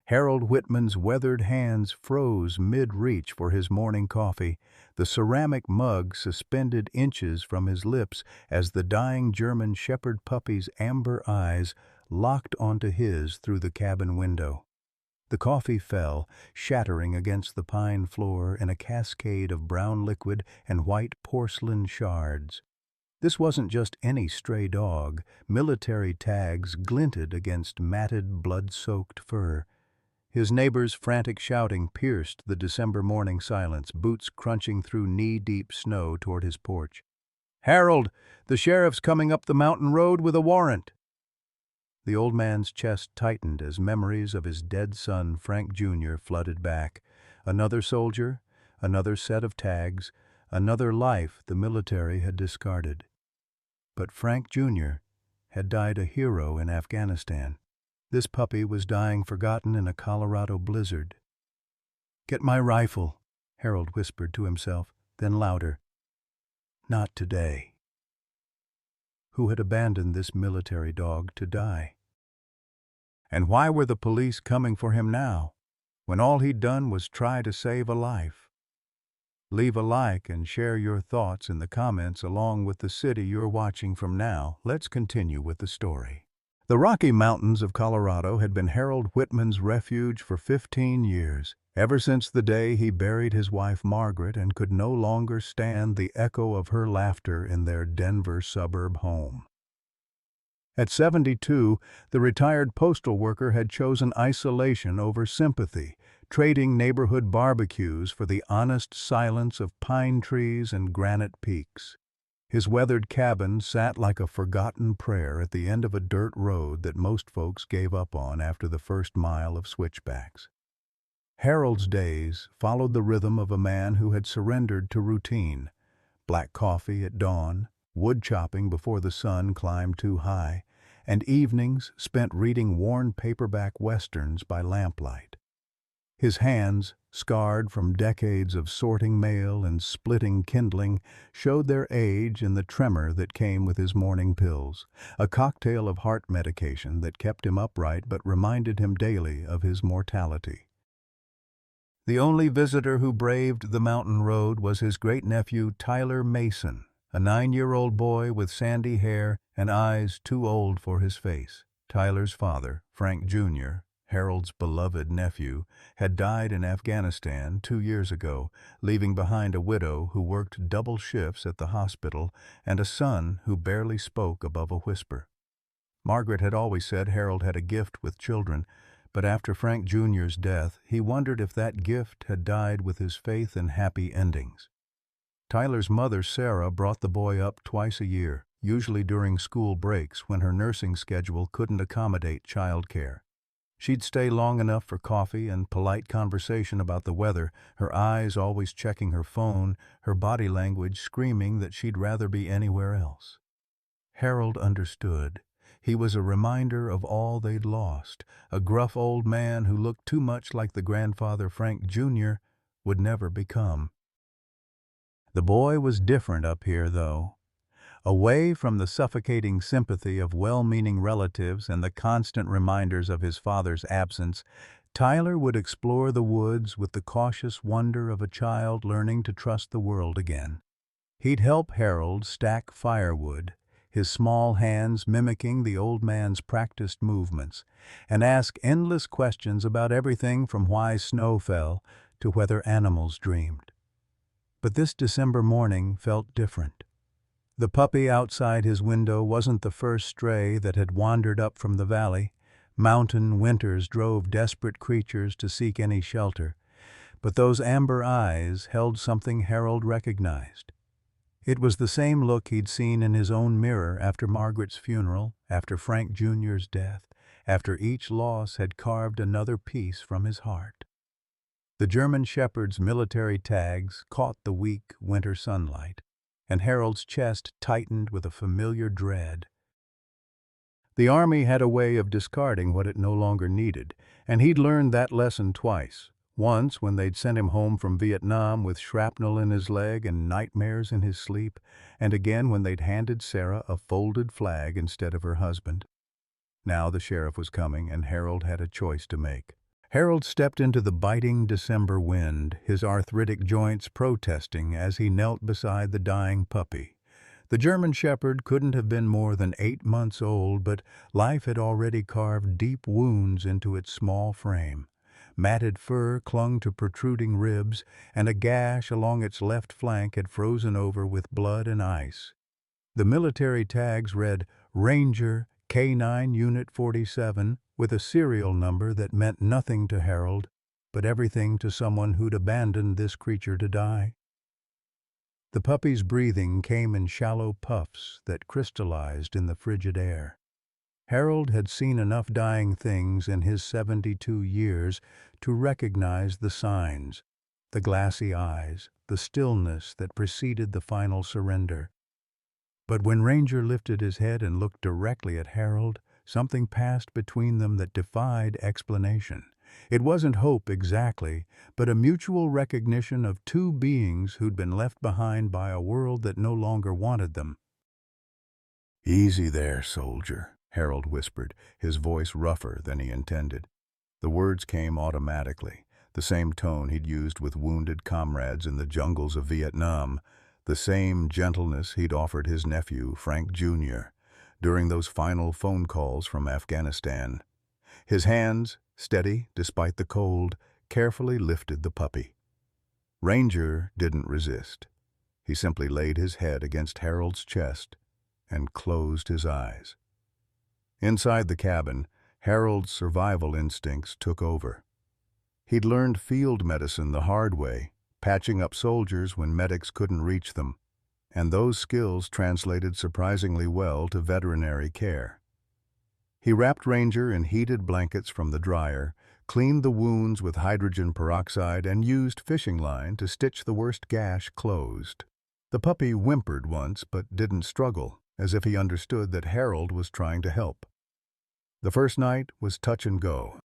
Harold Whitman's weathered hands froze mid-reach for his morning coffee, the ceramic mug suspended inches from his lips as the dying German Shepherd puppy's amber eyes locked onto his through the cabin window. The coffee fell, shattering against the pine floor in a cascade of brown liquid and white porcelain shards. This wasn't just any stray dog. Military tags glinted against matted, blood-soaked fur. His neighbor's frantic shouting pierced the December morning silence, boots crunching through knee-deep snow toward his porch. "Harold, the sheriff's coming up the mountain road with a warrant." The old man's chest tightened as memories of his dead son, Frank Jr., flooded back. Another soldier, another set of tags, another life the military had discarded. But Frank Jr. had died a hero in Afghanistan. This puppy was dying forgotten in a Colorado blizzard. "Get my rifle," Harold whispered to himself, then louder. "Not today." Who had abandoned this military dog to die? And why were the police coming for him now, when all he'd done was try to save a life? Leave a like and share your thoughts in the comments along with the city you're watching from now. Let's continue with the story. The Rocky Mountains of Colorado had been Harold Whitman's refuge for 15 years, ever since the day he buried his wife Margaret and could no longer stand the echo of her laughter in their Denver suburb home. At 72, the retired postal worker had chosen isolation over sympathy, trading neighborhood barbecues for the honest silence of pine trees and granite peaks. His weathered cabin sat like a forgotten prayer at the end of a dirt road that most folks gave up on after the first mile of switchbacks. Harold's days followed the rhythm of a man who had surrendered to routine. Black coffee at dawn, wood chopping before the sun climbed too high, and evenings spent reading worn paperback westerns by lamplight. His hands, scarred from decades of sorting mail and splitting kindling, showed their age in the tremor that came with his morning pills, a cocktail of heart medication that kept him upright but reminded him daily of his mortality. The only visitor who braved the mountain road was his great-nephew Tyler Mason, a 9-year-old boy with sandy hair and eyes too old for his face. Tyler's father, Frank Jr., Harold's beloved nephew, had died in Afghanistan 2 years ago, leaving behind a widow who worked double shifts at the hospital and a son who barely spoke above a whisper. Margaret had always said Harold had a gift with children, but after Frank Jr.'s death, he wondered if that gift had died with his faith in happy endings. Tyler's mother, Sarah, brought the boy up twice a year, usually during school breaks when her nursing schedule couldn't accommodate childcare. She'd stay long enough for coffee and polite conversation about the weather, her eyes always checking her phone, her body language screaming that she'd rather be anywhere else. Harold understood. He was a reminder of all they'd lost, a gruff old man who looked too much like the grandfather Frank Jr. would never become. The boy was different up here, though. Away from the suffocating sympathy of well-meaning relatives and the constant reminders of his father's absence, Tyler would explore the woods with the cautious wonder of a child learning to trust the world again. He'd help Harold stack firewood, his small hands mimicking the old man's practiced movements, and ask endless questions about everything from why snow fell to whether animals dreamed. But this December morning felt different. The puppy outside his window wasn't the first stray that had wandered up from the valley. Mountain winters drove desperate creatures to seek any shelter, but those amber eyes held something Harold recognized. It was the same look he'd seen in his own mirror after Margaret's funeral, after Frank Jr.'s death, after each loss had carved another piece from his heart. The German Shepherd's military tags caught the weak winter sunlight, and Harold's chest tightened with a familiar dread. The Army had a way of discarding what it no longer needed, and he'd learned that lesson twice. Once when they'd sent him home from Vietnam with shrapnel in his leg and nightmares in his sleep, and again when they'd handed Sarah a folded flag instead of her husband. Now the sheriff was coming, and Harold had a choice to make. Harold stepped into the biting December wind, his arthritic joints protesting as he knelt beside the dying puppy. The German Shepherd couldn't have been more than 8 months old, but life had already carved deep wounds into its small frame. Matted fur clung to protruding ribs, and a gash along its left flank had frozen over with blood and ice. The military tags read Ranger K9 Unit 47 with a serial number that meant nothing to Harold, but everything to someone who'd abandoned this creature to die. The puppy's breathing came in shallow puffs that crystallized in the frigid air. Harold had seen enough dying things in his 72 years to recognize the signs, the glassy eyes, the stillness that preceded the final surrender. But when Ranger lifted his head and looked directly at Harold, something passed between them that defied explanation. It wasn't hope exactly, but a mutual recognition of two beings who'd been left behind by a world that no longer wanted them. "Easy there, soldier," Harold whispered, his voice rougher than he intended. The words came automatically, the same tone he'd used with wounded comrades in the jungles of Vietnam, the same gentleness he'd offered his nephew, Frank Jr., during those final phone calls from Afghanistan. His hands, steady despite the cold, carefully lifted the puppy. Ranger didn't resist. He simply laid his head against Harold's chest and closed his eyes. Inside the cabin, Harold's survival instincts took over. He'd learned field medicine the hard way, patching up soldiers when medics couldn't reach them, and those skills translated surprisingly well to veterinary care. He wrapped Ranger in heated blankets from the dryer, cleaned the wounds with hydrogen peroxide, and used fishing line to stitch the worst gash closed. The puppy whimpered once but didn't struggle, as if he understood that Harold was trying to help. The first night was touch and go.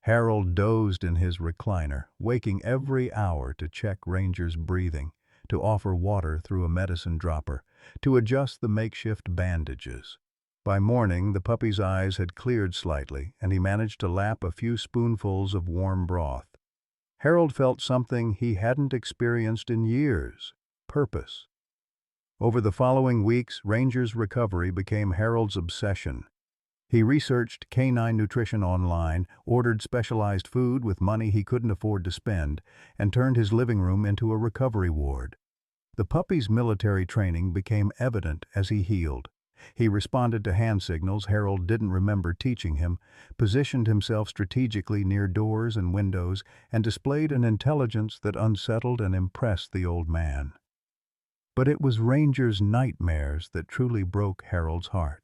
Harold dozed in his recliner, waking every hour to check Ranger's breathing, to offer water through a medicine dropper, to adjust the makeshift bandages. By morning, the puppy's eyes had cleared slightly, and he managed to lap a few spoonfuls of warm broth. Harold felt something he hadn't experienced in years: purpose. Over the following weeks, Ranger's recovery became Harold's obsession. He researched canine nutrition online, ordered specialized food with money he couldn't afford to spend, and turned his living room into a recovery ward. The puppy's military training became evident as he healed. He responded to hand signals Harold didn't remember teaching him, positioned himself strategically near doors and windows, and displayed an intelligence that unsettled and impressed the old man. But it was Ranger's nightmares that truly broke Harold's heart.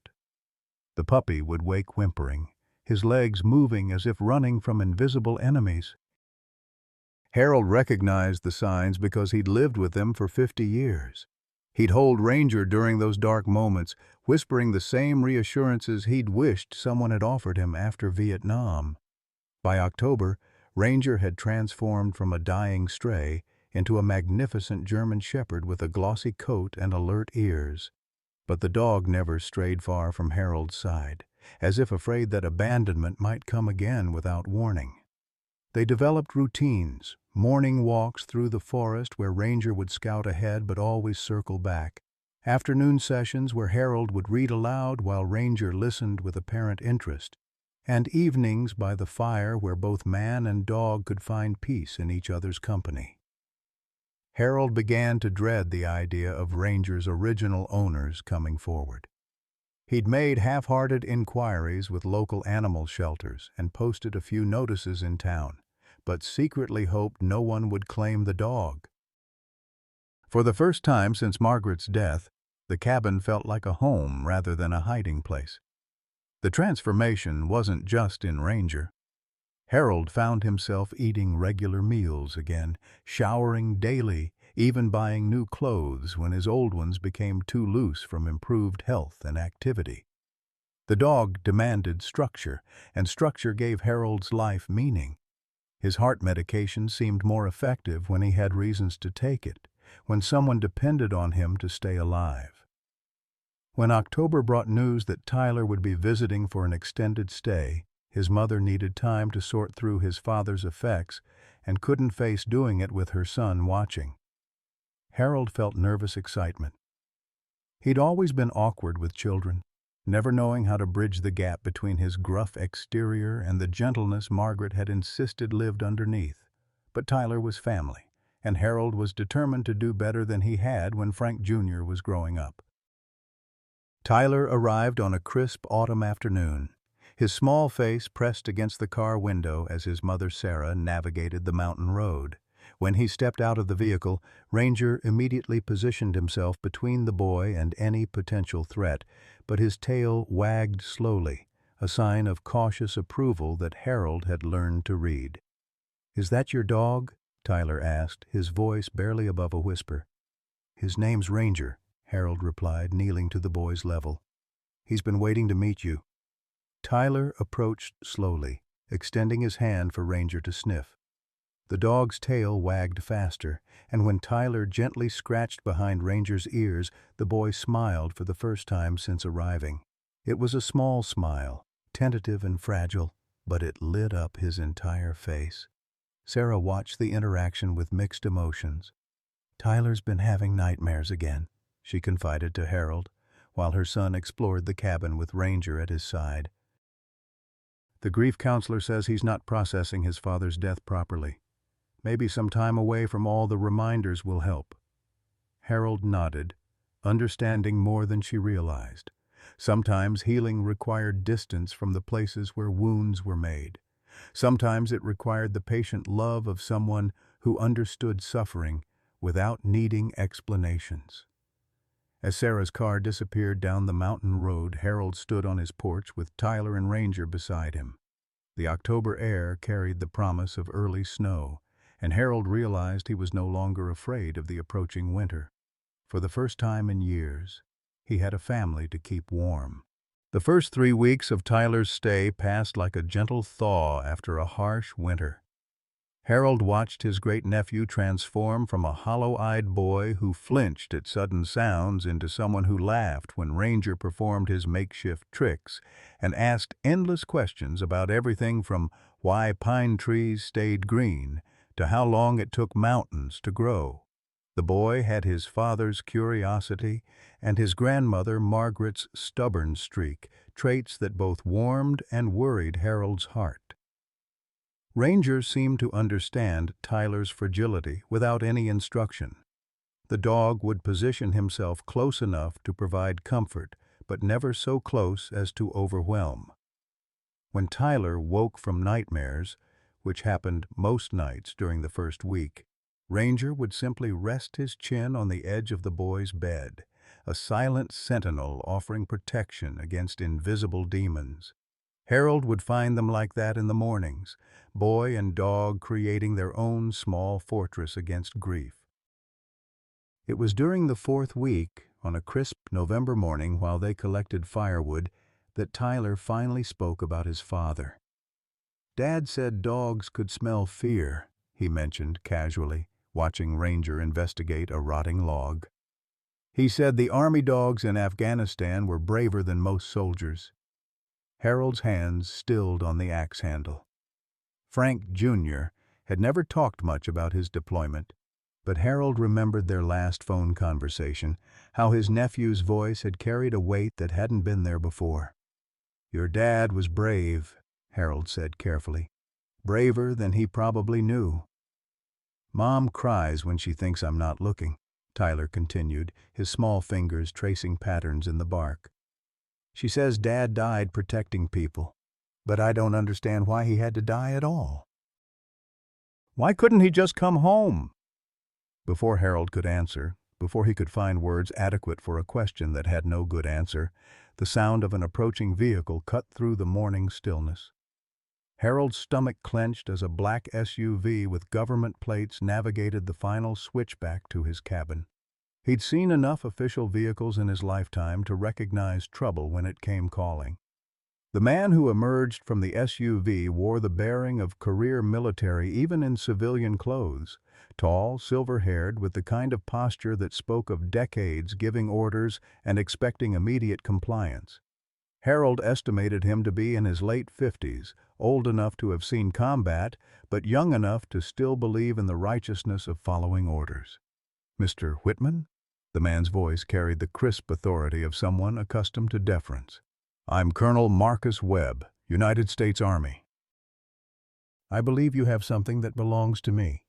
The puppy would wake whimpering, his legs moving as if running from invisible enemies. Harold recognized the signs because he'd lived with them for 50 years. He'd hold Ranger during those dark moments, whispering the same reassurances he'd wished someone had offered him after Vietnam. By October, Ranger had transformed from a dying stray into a magnificent German Shepherd with a glossy coat and alert ears. But the dog never strayed far from Harold's side, as if afraid that abandonment might come again without warning. They developed routines, morning walks through the forest where Ranger would scout ahead but always circle back, afternoon sessions where Harold would read aloud while Ranger listened with apparent interest, and evenings by the fire where both man and dog could find peace in each other's company. Harold began to dread the idea of Ranger's original owners coming forward. He'd made half-hearted inquiries with local animal shelters and posted a few notices in town, but secretly hoped no one would claim the dog. For the first time since Margaret's death, the cabin felt like a home rather than a hiding place. The transformation wasn't just in Ranger. Harold found himself eating regular meals again, showering daily, even buying new clothes when his old ones became too loose from improved health and activity. The dog demanded structure, and structure gave Harold's life meaning. His heart medication seemed more effective when he had reasons to take it, when someone depended on him to stay alive. When October brought news that Tyler would be visiting for an extended stay, His mother needed time to sort through his father's effects and couldn't face doing it with her son watching. Harold felt nervous excitement. He'd always been awkward with children, never knowing how to bridge the gap between his gruff exterior and the gentleness Margaret had insisted lived underneath. But Tyler was family, and Harold was determined to do better than he had when Frank Jr. was growing up. Tyler arrived on a crisp autumn afternoon, his small face pressed against the car window as his mother Sarah navigated the mountain road. When he stepped out of the vehicle, Ranger immediately positioned himself between the boy and any potential threat, but his tail wagged slowly, a sign of cautious approval that Harold had learned to read. "Is that your dog?" Tyler asked, his voice barely above a whisper. "His name's Ranger," Harold replied, kneeling to the boy's level. "He's been waiting to meet you." Tyler approached slowly, extending his hand for Ranger to sniff. The dog's tail wagged faster, and when Tyler gently scratched behind Ranger's ears, the boy smiled for the first time since arriving. It was a small smile, tentative and fragile, but it lit up his entire face. Sarah watched the interaction with mixed emotions. "Tyler's been having nightmares again," she confided to Harold, while her son explored the cabin with Ranger at his side. "The grief counselor says he's not processing his father's death properly. Maybe some time away from all the reminders will help." Harold nodded, understanding more than she realized. Sometimes healing required distance from the places where wounds were made. Sometimes it required the patient love of someone who understood suffering without needing explanations. As Sarah's car disappeared down the mountain road, Harold stood on his porch with Tyler and Ranger beside him. The October air carried the promise of early snow, and Harold realized he was no longer afraid of the approaching winter. For the first time in years, he had a family to keep warm. The first 3 weeks of Tyler's stay passed like a gentle thaw after a harsh winter. Harold watched his great-nephew transform from a hollow-eyed boy who flinched at sudden sounds into someone who laughed when Ranger performed his makeshift tricks and asked endless questions about everything from why pine trees stayed green to how long it took mountains to grow. The boy had his father's curiosity and his grandmother Margaret's stubborn streak, traits that both warmed and worried Harold's heart. Ranger seemed to understand Tyler's fragility without any instruction. The dog would position himself close enough to provide comfort, but never so close as to overwhelm. When Tyler woke from nightmares, which happened most nights during the first week, Ranger would simply rest his chin on the edge of the boy's bed, a silent sentinel offering protection against invisible demons. Harold would find them like that in the mornings, boy and dog creating their own small fortress against grief. It was during the 4th week, on a crisp November morning while they collected firewood, that Tyler finally spoke about his father. "Dad said dogs could smell fear," he mentioned casually, watching Ranger investigate a rotting log. "He said the army dogs in Afghanistan were braver than most soldiers." Harold's hands stilled on the axe handle. Frank Jr. had never talked much about his deployment, but Harold remembered their last phone conversation, how his nephew's voice had carried a weight that hadn't been there before. "Your dad was brave," Harold said carefully. "Braver than he probably knew." "Mom cries when she thinks I'm not looking," Tyler continued, his small fingers tracing patterns in the bark. "She says Dad died protecting people, but I don't understand why he had to die at all. Why couldn't he just come home?" Before Harold could answer, before he could find words adequate for a question that had no good answer, the sound of an approaching vehicle cut through the morning stillness. Harold's stomach clenched as a black SUV with government plates navigated the final switchback to his cabin. He'd seen enough official vehicles in his lifetime to recognize trouble when it came calling. The man who emerged from the SUV wore the bearing of career military even in civilian clothes, tall, silver-haired, with the kind of posture that spoke of decades giving orders and expecting immediate compliance. Harold estimated him to be in his late 50s, old enough to have seen combat, but young enough to still believe in the righteousness of following orders. "Mr. Whitman?" The man's voice carried the crisp authority of someone accustomed to deference. "I'm Colonel Marcus Webb, United States Army. I believe you have something that belongs to me."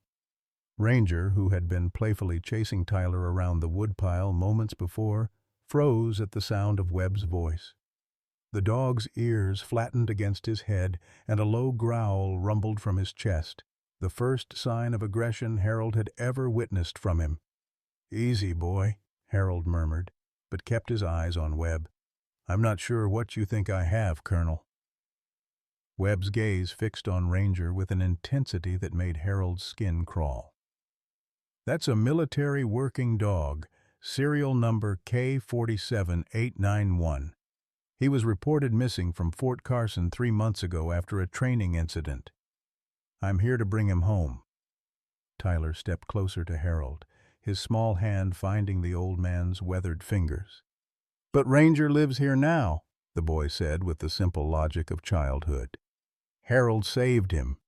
Ranger, who had been playfully chasing Tyler around the woodpile moments before, froze at the sound of Webb's voice. The dog's ears flattened against his head, and a low growl rumbled from his chest, the first sign of aggression Harold had ever witnessed from him. "Easy, boy," Harold murmured, but kept his eyes on Webb. "I'm not sure what you think I have, Colonel." Webb's gaze fixed on Ranger with an intensity that made Harold's skin crawl. "That's a military working dog, serial number K47891. He was reported missing from Fort Carson 3 months ago after a training incident. I'm here to bring him home." Tyler stepped closer to Harold, his small hand finding the old man's weathered fingers. "But Ranger lives here now," the boy said with the simple logic of childhood. "Harold saved him."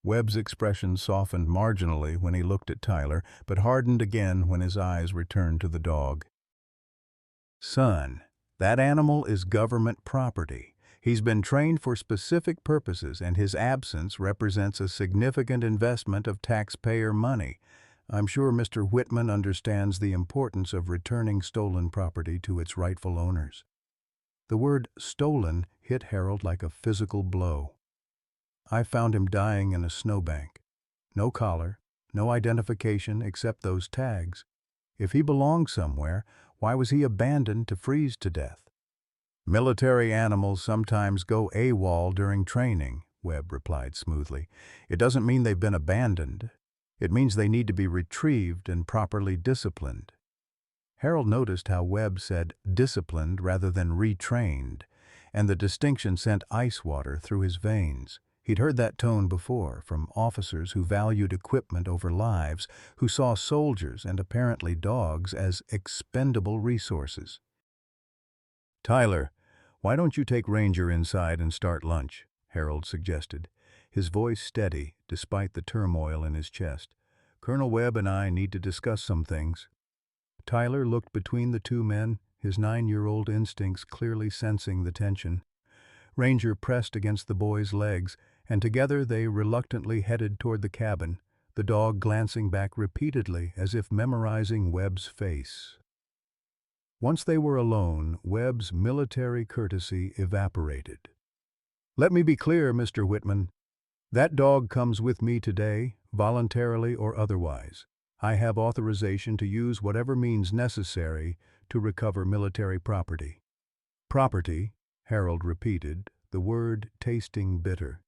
Webb's expression softened marginally when he looked at Tyler, but hardened again when his eyes returned to the dog. "Son, that animal is government property. He's been trained for specific purposes, and his absence represents a significant investment of taxpayer money. I'm sure Mr. Whitman understands the importance of returning stolen property to its rightful owners." The word "stolen" hit Harold like a physical blow. "I found him dying in a snowbank. No collar, no identification except those tags. If he belonged somewhere, why was he abandoned to freeze to death?" "Military animals sometimes go AWOL during training," Webb replied smoothly. "It doesn't mean they've been abandoned. It means they need to be retrieved and properly disciplined." Harold noticed how Webb said disciplined rather than retrained, and the distinction sent ice water through his veins. He'd heard that tone before, from officers who valued equipment over lives, who saw soldiers and apparently dogs as expendable resources. "Tyler, why don't you take Ranger inside and start lunch?" Harold suggested, his voice steady despite the turmoil in his chest. "Colonel Webb and I need to discuss some things." Tyler looked between the two men, his 9-year-old instincts clearly sensing the tension. Ranger pressed against the boy's legs, and together they reluctantly headed toward the cabin, the dog glancing back repeatedly as if memorizing Webb's face. Once they were alone, Webb's military courtesy evaporated. "Let me be clear, Mr. Whitman. That dog comes with me today, voluntarily or otherwise. I have authorization to use whatever means necessary to recover military property." "Property," Harold repeated, the word tasting bitter.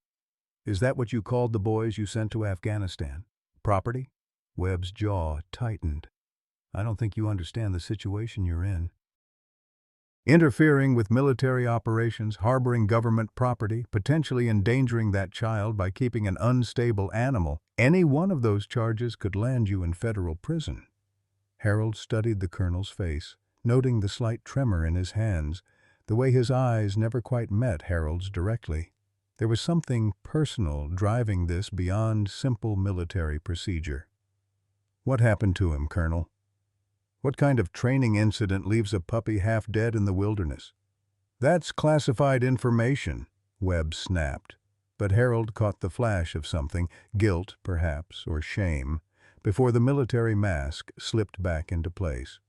"Is that what you called the boys you sent to Afghanistan? Property?" Webb's jaw tightened. "I don't think you understand the situation you're in. Interfering with military operations, harboring government property, potentially endangering that child by keeping an unstable animal, any one of those charges could land you in federal prison." Harold studied the colonel's face, noting the slight tremor in his hands, the way his eyes never quite met Harold's directly. There was something personal driving this beyond simple military procedure. "What happened to him, Colonel? What kind of training incident leaves a puppy half dead in the wilderness?" "That's classified information," Webb snapped, but Harold caught the flash of something, guilt perhaps, or shame, before the military mask slipped back into place.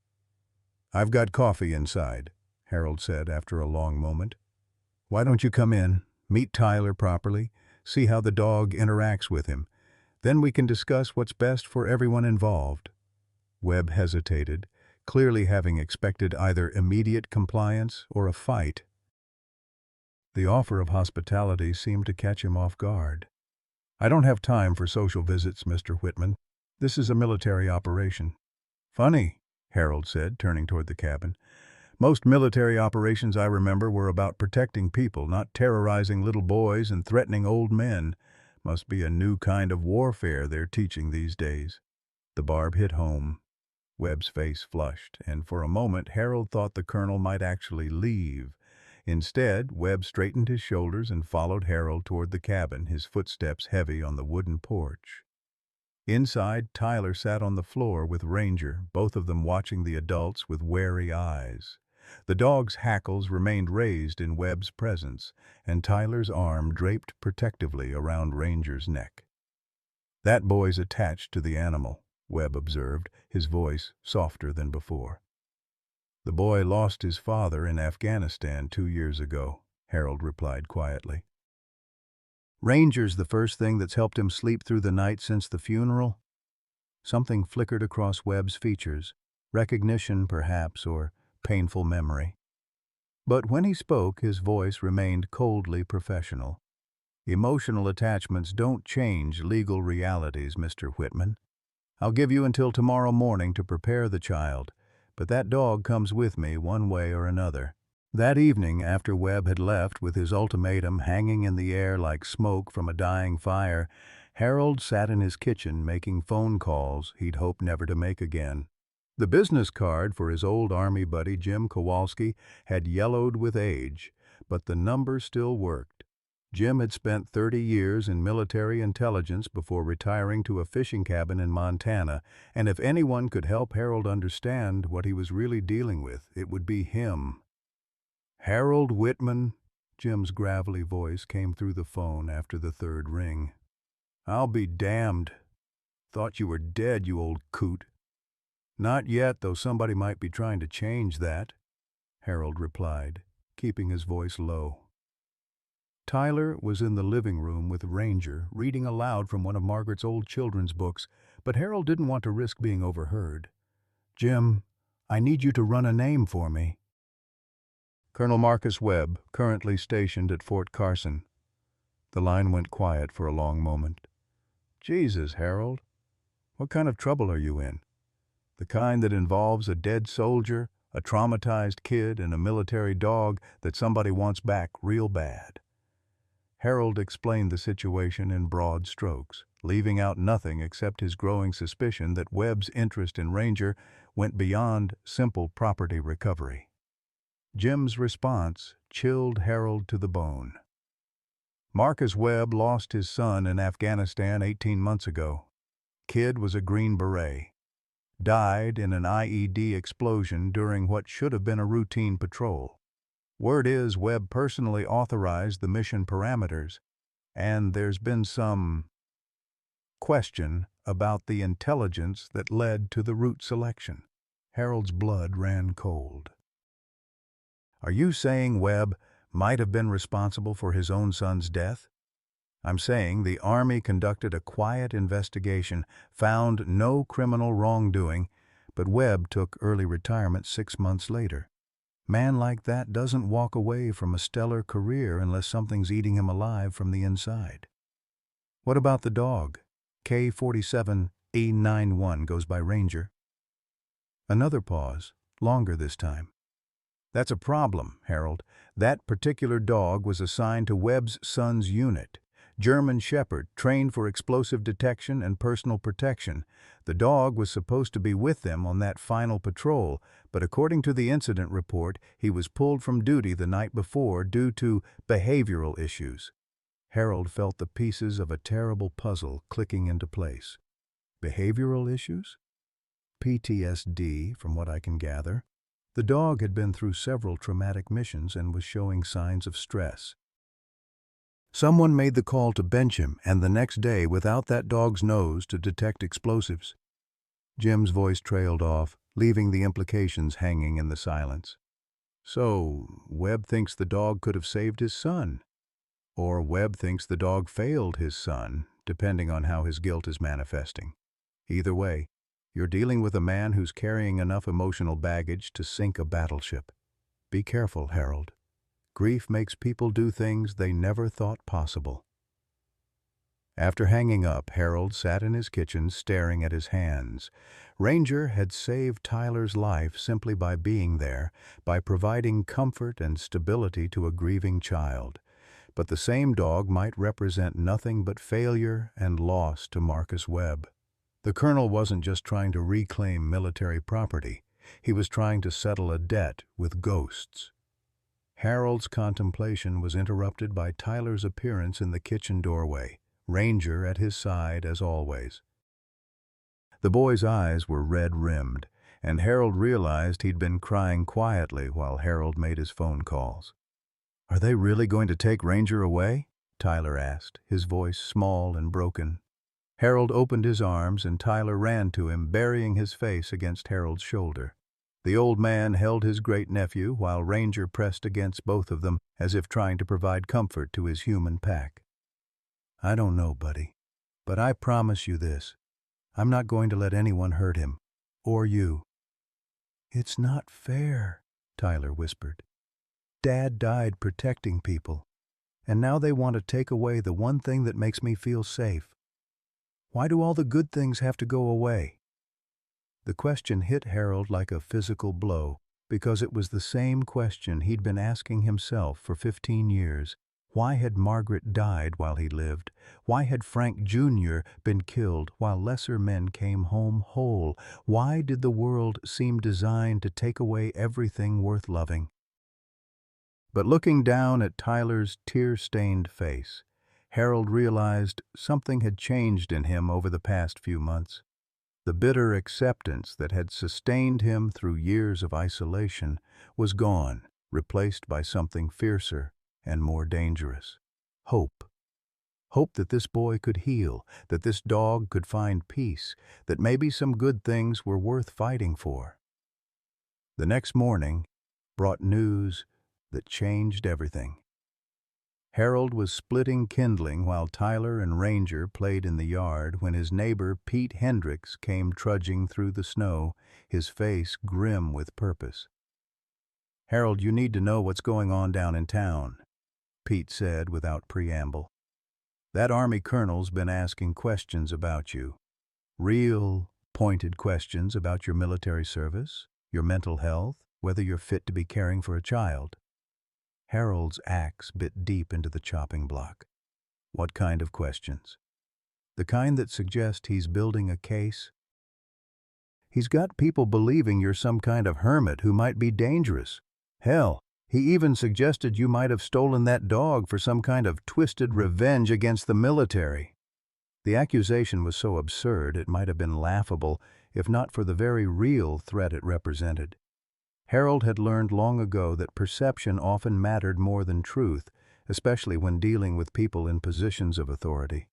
"I've got coffee inside," Harold said after a long moment. "Why don't you come in, meet Tyler properly, see how the dog interacts with him. Then we can discuss what's best for everyone involved." Webb hesitated, clearly having expected either immediate compliance or a fight. The offer of hospitality seemed to catch him off guard. "I don't have time for social visits, Mr. Whitman. This is a military operation." "Funny," Harold said, turning toward the cabin. "Most military operations I remember were about protecting people, not terrorizing little boys and threatening old men. Must be a new kind of warfare they're teaching these days." The barb hit home. Webb's face flushed, and for a moment Harold thought the colonel might actually leave. Instead, Webb straightened his shoulders and followed Harold toward the cabin, his footsteps heavy on the wooden porch. Inside, Tyler sat on the floor with Ranger, both of them watching the adults with wary eyes. The dog's hackles remained raised in Webb's presence, and Tyler's arm draped protectively around Ranger's neck. "That boy's attached to the animal," Webb observed, his voice softer than before. "The boy lost his father in Afghanistan 2 years ago," Harold replied quietly. "Ranger's the first thing that's helped him sleep through the night since the funeral?" Something flickered across Webb's features, recognition perhaps, or painful memory. But when he spoke, his voice remained coldly professional. "Emotional attachments don't change legal realities, Mr. Whitman. I'll give you until tomorrow morning to prepare the child, but that dog comes with me one way or another." That evening, after Webb had left with his ultimatum hanging in the air like smoke from a dying fire, Harold sat in his kitchen making phone calls he'd hoped never to make again. The business card for his old Army buddy Jim Kowalski had yellowed with age, but the number still worked. Jim had spent 30 years in military intelligence before retiring to a fishing cabin in Montana, and if anyone could help Harold understand what he was really dealing with, it would be him. "Harold Whitman," Jim's gravelly voice came through the phone after the third ring. "I'll be damned. Thought you were dead, you old coot." "Not yet, though somebody might be trying to change that," Harold replied, keeping his voice low. Tyler was in the living room with Ranger, reading aloud from one of Margaret's old children's books, but Harold didn't want to risk being overheard. "Jim, I need you to run a name for me." "Colonel Marcus Webb, currently stationed at Fort Carson." The line went quiet for a long moment. "Jesus, Harold, what kind of trouble are you in? The kind that involves a dead soldier, a traumatized kid, and a military dog that somebody wants back real bad." Harold explained the situation in broad strokes, leaving out nothing except his growing suspicion that Webb's interest in Ranger went beyond simple property recovery. Jim's response chilled Harold to the bone. "Marcus Webb lost his son in Afghanistan 18 months ago. Kid was a Green Beret. Died in an IED explosion during what should have been a routine patrol. Word is Webb personally authorized the mission parameters, and there's been some question about the intelligence that led to the route selection." Harold's blood ran cold. "Are you saying Webb might have been responsible for his own son's death?" "I'm saying the Army conducted a quiet investigation, found no criminal wrongdoing, but Webb took early retirement 6 months later. Man like that doesn't walk away from a stellar career unless something's eating him alive from the inside." "What about the dog? K47A91 goes by Ranger." Another pause, longer this time. "That's a problem, Harold. That particular dog was assigned to Webb's son's unit. German Shepherd, trained for explosive detection and personal protection. The dog was supposed to be with them on that final patrol, but according to the incident report, he was pulled from duty the night before due to behavioral issues." Harold felt the pieces of a terrible puzzle clicking into place. Behavioral issues? PTSD, from what I can gather. The dog had been through several traumatic missions and was showing signs of stress. "Someone made the call to bench him, and the next day without that dog's nose to detect explosives." Jim's voice trailed off, leaving the implications hanging in the silence. "So, Webb thinks the dog could have saved his son. Or Webb thinks the dog failed his son, depending on how his guilt is manifesting. Either way, you're dealing with a man who's carrying enough emotional baggage to sink a battleship. Be careful, Harold. Grief makes people do things they never thought possible." After hanging up, Harold sat in his kitchen staring at his hands. Ranger had saved Tyler's life simply by being there, by providing comfort and stability to a grieving child. But the same dog might represent nothing but failure and loss to Marcus Webb. The colonel wasn't just trying to reclaim military property. He was trying to settle a debt with ghosts. Harold's contemplation was interrupted by Tyler's appearance in the kitchen doorway, Ranger at his side as always. The boy's eyes were red-rimmed, and Harold realized he'd been crying quietly while Harold made his phone calls. "Are they really going to take Ranger away?" Tyler asked, his voice small and broken. Harold opened his arms and Tyler ran to him, burying his face against Harold's shoulder. The old man held his great-nephew while Ranger pressed against both of them as if trying to provide comfort to his human pack. "I don't know, buddy, but I promise you this. I'm not going to let anyone hurt him. Or you." "It's not fair," Tyler whispered. "Dad died protecting people, and now they want to take away the one thing that makes me feel safe. Why do all the good things have to go away?" The question hit Harold like a physical blow, because it was the same question he'd been asking himself for 15 years. Why had Margaret died while he lived? Why had Frank Jr. been killed while lesser men came home whole? Why did the world seem designed to take away everything worth loving? But looking down at Tyler's tear-stained face, Harold realized something had changed in him over the past few months. The bitter acceptance that had sustained him through years of isolation was gone, replaced by something fiercer and more dangerous. Hope. Hope that this boy could heal, that this dog could find peace, that maybe some good things were worth fighting for. The next morning brought news that changed everything. Harold was splitting kindling while Tyler and Ranger played in the yard when his neighbor Pete Hendricks came trudging through the snow, his face grim with purpose. "Harold, you need to know what's going on down in town," Pete said without preamble. "That Army colonel's been asking questions about you. Real, pointed questions about your military service, your mental health, whether you're fit to be caring for a child." Harold's axe bit deep into the chopping block. "What kind of questions?" "The kind that suggest he's building a case." "He's got people believing you're some kind of hermit who might be dangerous. Hell, he even suggested you might have stolen that dog for some kind of twisted revenge against the military." The accusation was so absurd it might have been laughable if not for the very real threat it represented. Harold had learned long ago that perception often mattered more than truth, especially when dealing with people in positions of authority.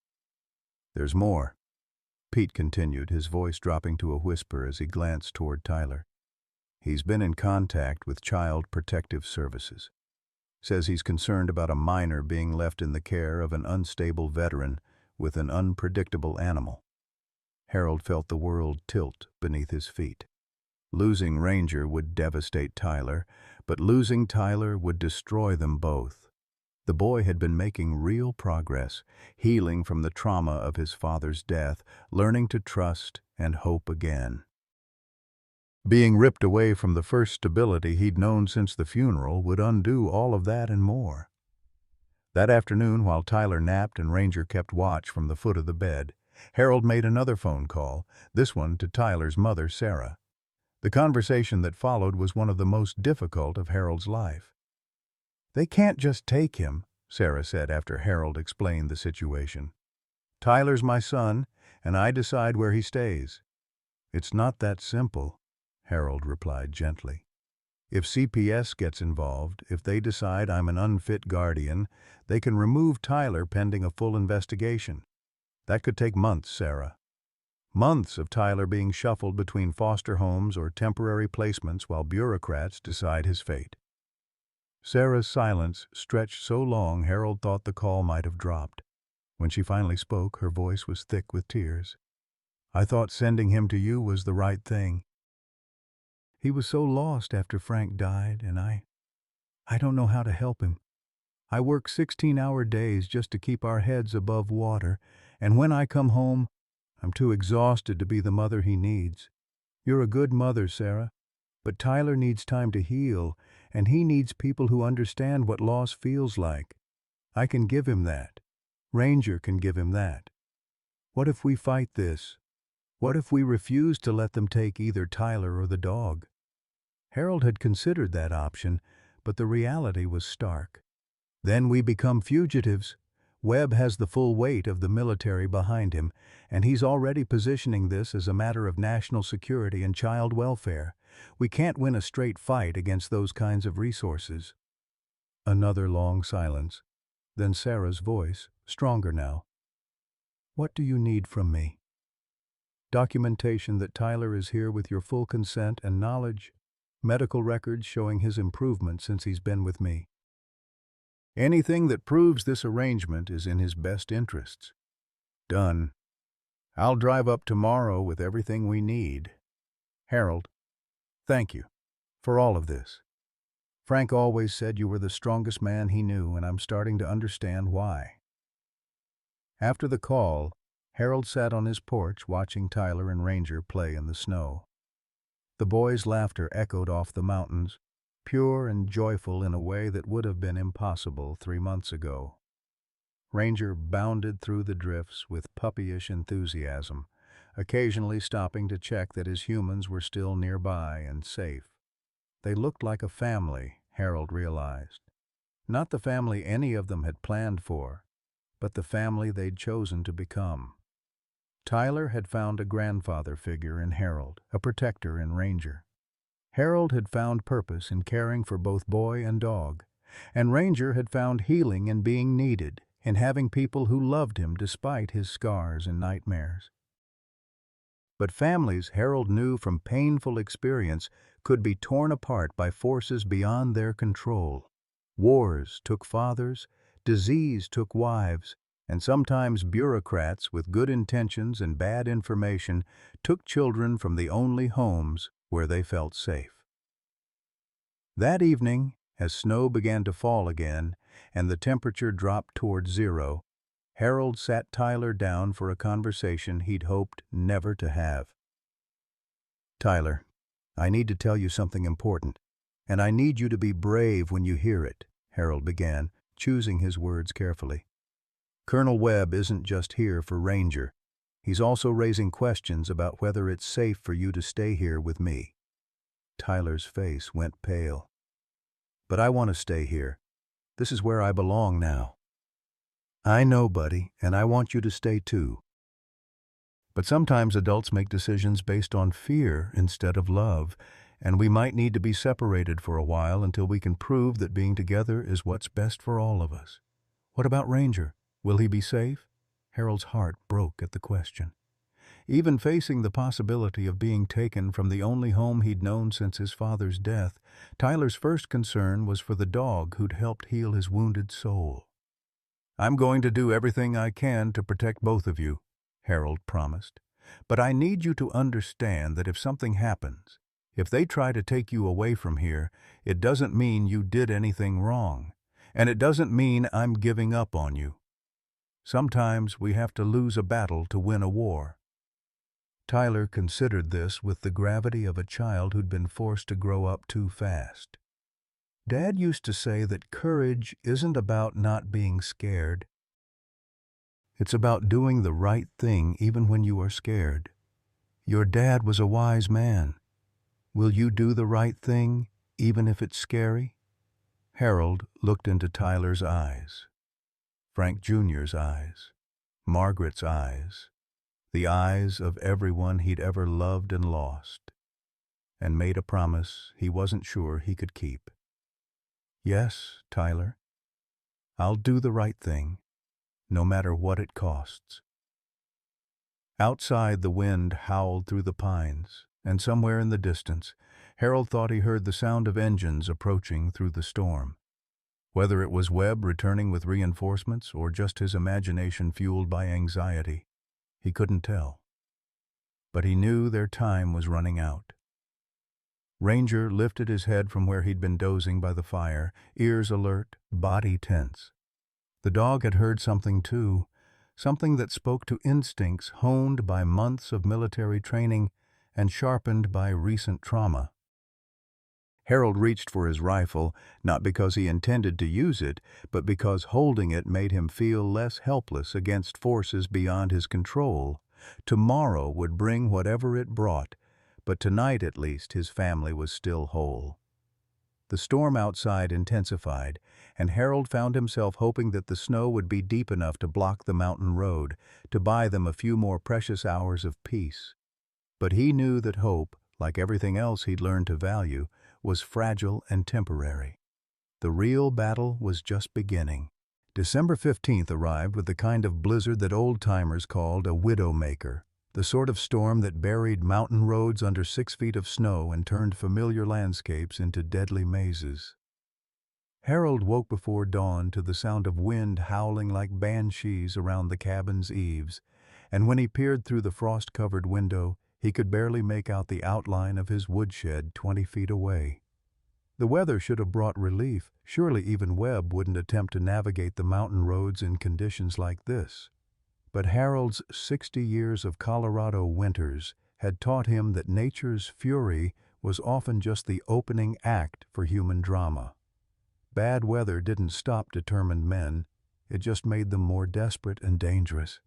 "There's more," Pete continued, his voice dropping to a whisper as he glanced toward Tyler. "He's been in contact with Child Protective Services. Says he's concerned about a minor being left in the care of an unstable veteran with an unpredictable animal." Harold felt the world tilt beneath his feet. Losing Ranger would devastate Tyler, but losing Tyler would destroy them both. The boy had been making real progress, healing from the trauma of his father's death, learning to trust and hope again. Being ripped away from the first stability he'd known since the funeral would undo all of that and more. That afternoon, while Tyler napped and Ranger kept watch from the foot of the bed, Harold made another phone call, this one to Tyler's mother, Sarah. The conversation that followed was one of the most difficult of Harold's life. "They can't just take him," Sarah said after Harold explained the situation. "Tyler's my son, and I decide where he stays." "It's not that simple," Harold replied gently. "If CPS gets involved, if they decide I'm an unfit guardian, they can remove Tyler pending a full investigation. That could take months, Sarah. Months of Tyler being shuffled between foster homes or temporary placements while bureaucrats decide his fate." Sarah's silence stretched so long Harold thought the call might have dropped. When she finally spoke, her voice was thick with tears. "I thought sending him to you was the right thing. He was so lost after Frank died, and I don't know how to help him. I work 16-hour days just to keep our heads above water, and when I come home, I'm too exhausted to be the mother he needs. You're a good mother, Sarah, but Tyler needs time to heal, and he needs people who understand what loss feels like. I can give him that. Ranger can give him that. What if we fight this? What if we refuse to let them take either Tyler or the dog?" Harold had considered that option, but the reality was stark. Then we become fugitives. Webb has the full weight of the military behind him, and he's already positioning this as a matter of national security and child welfare. We can't win a straight fight against those kinds of resources. Another long silence. Then Sarah's voice, stronger now. What do you need from me? Documentation that Tyler is here with your full consent and knowledge. Medical records showing his improvement since he's been with me. Anything that proves this arrangement is in his best interests. Done. I'll drive up tomorrow with everything we need. Harold, thank you for all of this. Frank always said you were the strongest man he knew, and I'm starting to understand why. After the call, Harold sat on his porch watching Tyler and Ranger play in the snow. The boys' laughter echoed off the mountains, pure and joyful in a way that would have been impossible 3 months ago. Ranger bounded through the drifts with puppyish enthusiasm, occasionally stopping to check that his humans were still nearby and safe. They looked like a family, Harold realized. Not the family any of them had planned for, but the family they'd chosen to become. Tyler had found a grandfather figure in Harold, a protector in Ranger. Harold had found purpose in caring for both boy and dog, and Ranger had found healing in being needed, in having people who loved him despite his scars and nightmares. But families, Harold knew from painful experience, could be torn apart by forces beyond their control. Wars took fathers, disease took wives, and sometimes bureaucrats with good intentions and bad information took children from the only homes where they felt safe. That evening, as snow began to fall again and the temperature dropped toward 0, Harold sat Tyler down for a conversation he'd hoped never to have. Tyler, I need to tell you something important, and I need you to be brave when you hear it, Harold began, choosing his words carefully. Colonel Webb isn't just here for Ranger. He's also raising questions about whether it's safe for you to stay here with me. Tyler's face went pale. But I want to stay here. This is where I belong now. I know, buddy, and I want you to stay too. But sometimes adults make decisions based on fear instead of love, and we might need to be separated for a while until we can prove that being together is what's best for all of us. What about Ranger? Will he be safe? Harold's heart broke at the question. Even facing the possibility of being taken from the only home he'd known since his father's death, Tyler's first concern was for the dog who'd helped heal his wounded soul. I'm going to do everything I can to protect both of you, Harold promised. But I need you to understand that if something happens, if they try to take you away from here, it doesn't mean you did anything wrong, and it doesn't mean I'm giving up on you. Sometimes we have to lose a battle to win a war. Tyler considered this with the gravity of a child who'd been forced to grow up too fast. Dad used to say that courage isn't about not being scared. It's about doing the right thing even when you are scared. Your dad was a wise man. Will you do the right thing even if it's scary? Harold looked into Tyler's eyes. Frank Jr.'s eyes, Margaret's eyes, the eyes of everyone he'd ever loved and lost, and made a promise he wasn't sure he could keep. Yes, Tyler, I'll do the right thing, no matter what it costs. Outside, the wind howled through the pines, and somewhere in the distance, Harold thought he heard the sound of engines approaching through the storm. Whether it was Webb returning with reinforcements or just his imagination fueled by anxiety, he couldn't tell. But he knew their time was running out. Ranger lifted his head from where he'd been dozing by the fire, ears alert, body tense. The dog had heard something too, something that spoke to instincts honed by months of military training and sharpened by recent trauma. Harold reached for his rifle, not because he intended to use it, but because holding it made him feel less helpless against forces beyond his control. Tomorrow would bring whatever it brought, but tonight at least his family was still whole. The storm outside intensified, and Harold found himself hoping that the snow would be deep enough to block the mountain road, to buy them a few more precious hours of peace. But he knew that hope, like everything else he'd learned to value, was fragile and temporary. The real battle was just beginning. December 15th arrived with the kind of blizzard that old-timers called a widowmaker, the sort of storm that buried mountain roads under 6 feet of snow and turned familiar landscapes into deadly mazes. Harold woke before dawn to the sound of wind howling like banshees around the cabin's eaves, and when he peered through the frost-covered window, he could barely make out the outline of his woodshed 20 feet away. The weather should have brought relief. Surely even Webb wouldn't attempt to navigate the mountain roads in conditions like this. But Harold's 60 years of Colorado winters had taught him that nature's fury was often just the opening act for human drama. Bad weather didn't stop determined men, it just made them more desperate and dangerous.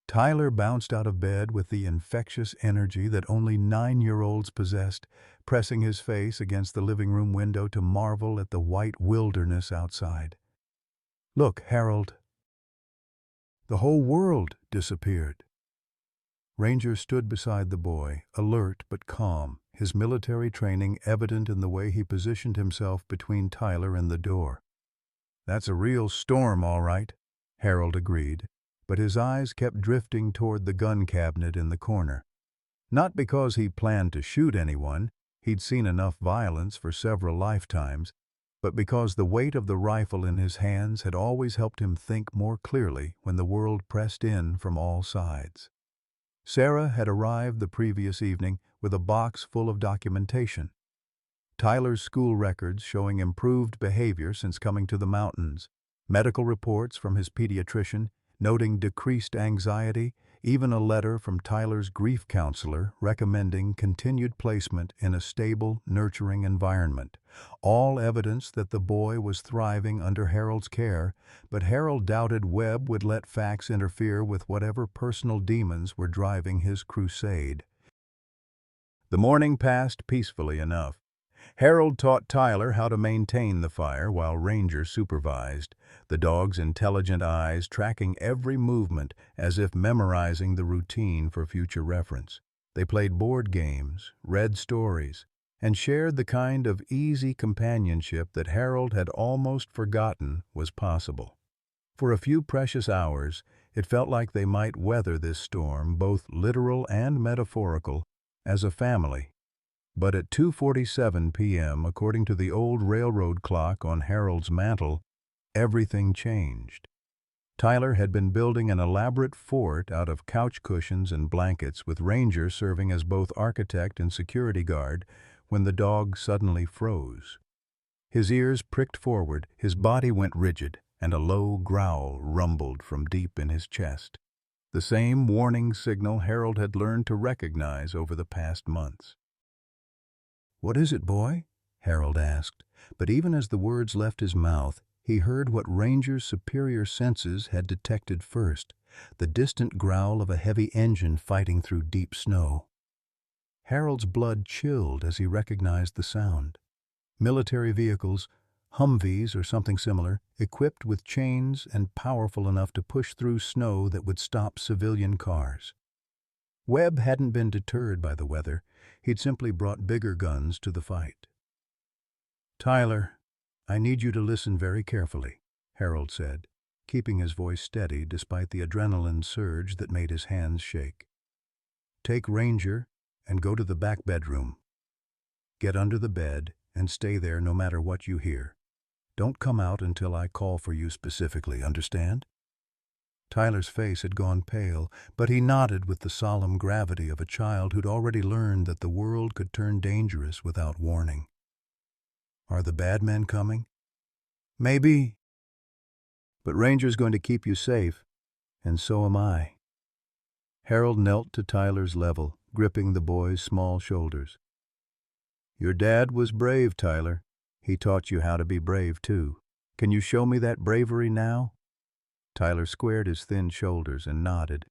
Tyler bounced out of bed with the infectious energy that only 9-year-olds possessed, pressing his face against the living room window to marvel at the white wilderness outside. "Look, Harold." The whole world disappeared. Ranger stood beside the boy, alert but calm, his military training evident in the way he positioned himself between Tyler and the door. "That's a real storm, all right," Harold agreed, but his eyes kept drifting toward the gun cabinet in the corner. Not because he planned to shoot anyone, he'd seen enough violence for several lifetimes, but because the weight of the rifle in his hands had always helped him think more clearly when the world pressed in from all sides. Sarah had arrived the previous evening with a box full of documentation. Tyler's school records showing improved behavior since coming to the mountains, medical reports from his pediatrician noting decreased anxiety, even a letter from Tyler's grief counselor recommending continued placement in a stable, nurturing environment. All evidence that the boy was thriving under Harold's care, but Harold doubted Webb would let facts interfere with whatever personal demons were driving his crusade. The morning passed peacefully enough. Harold taught Tyler how to maintain the fire while Ranger supervised, the dog's intelligent eyes tracking every movement as if memorizing the routine for future reference. They played board games, read stories, and shared the kind of easy companionship that Harold had almost forgotten was possible. For a few precious hours, it felt like they might weather this storm, both literal and metaphorical, as a family. But at 2:47 p.m., according to the old railroad clock on Harold's mantel, everything changed. Tyler had been building an elaborate fort out of couch cushions and blankets, with Ranger serving as both architect and security guard, when the dog suddenly froze. His ears pricked forward, his body went rigid, and a low growl rumbled from deep in his chest. The same warning signal Harold had learned to recognize over the past months. "What is it, boy?" Harold asked, but even as the words left his mouth, he heard what Ranger's superior senses had detected first, the distant growl of a heavy engine fighting through deep snow. Harold's blood chilled as he recognized the sound. Military vehicles, Humvees or something similar, equipped with chains and powerful enough to push through snow that would stop civilian cars. Webb hadn't been deterred by the weather. He'd simply brought bigger guns to the fight. "Tyler, I need you to listen very carefully," Harold said, keeping his voice steady despite the adrenaline surge that made his hands shake. "Take Ranger and go to the back bedroom. Get under the bed and stay there no matter what you hear. Don't come out until I call for you specifically, understand?" Tyler's face had gone pale, but he nodded with the solemn gravity of a child who'd already learned that the world could turn dangerous without warning. "Are the bad men coming?" "Maybe. But Ranger's going to keep you safe, and so am I." Harold knelt to Tyler's level, gripping the boy's small shoulders. "Your dad was brave, Tyler. He taught you how to be brave, too. Can you show me that bravery now?" Tyler squared his thin shoulders and nodded.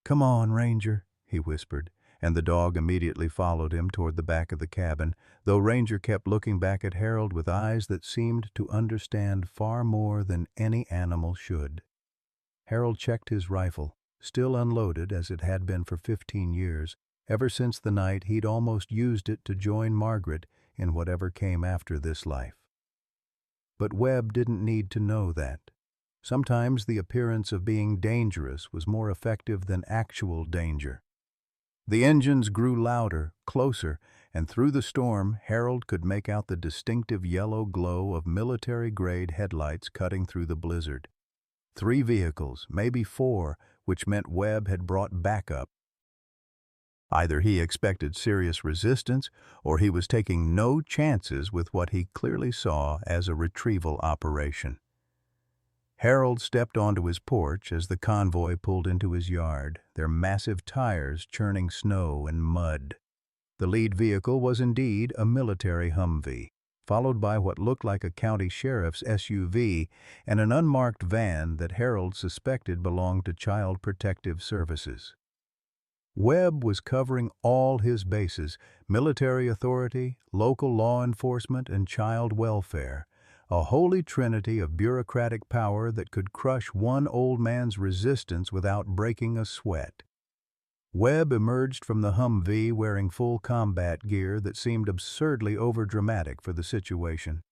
"Come on, Ranger," he whispered, and the dog immediately followed him toward the back of the cabin, though Ranger kept looking back at Harold with eyes that seemed to understand far more than any animal should. Harold checked his rifle, still unloaded as it had been for 15 years, ever since the night he'd almost used it to join Margaret in whatever came after this life. But Webb didn't need to know that. Sometimes the appearance of being dangerous was more effective than actual danger. The engines grew louder, closer, and through the storm, Harold could make out the distinctive yellow glow of military-grade headlights cutting through the blizzard. 3 vehicles, maybe 4, which meant Webb had brought backup. Either he expected serious resistance, or he was taking no chances with what he clearly saw as a retrieval operation. Harold stepped onto his porch as the convoy pulled into his yard, their massive tires churning snow and mud. The lead vehicle was indeed a military Humvee, followed by what looked like a county sheriff's SUV and an unmarked van that Harold suspected belonged to Child Protective Services. Webb was covering all his bases: military authority, local law enforcement, and child welfare, a holy trinity of bureaucratic power that could crush one old man's resistance without breaking a sweat. Webb emerged from the Humvee wearing full combat gear that seemed absurdly overdramatic for the situation.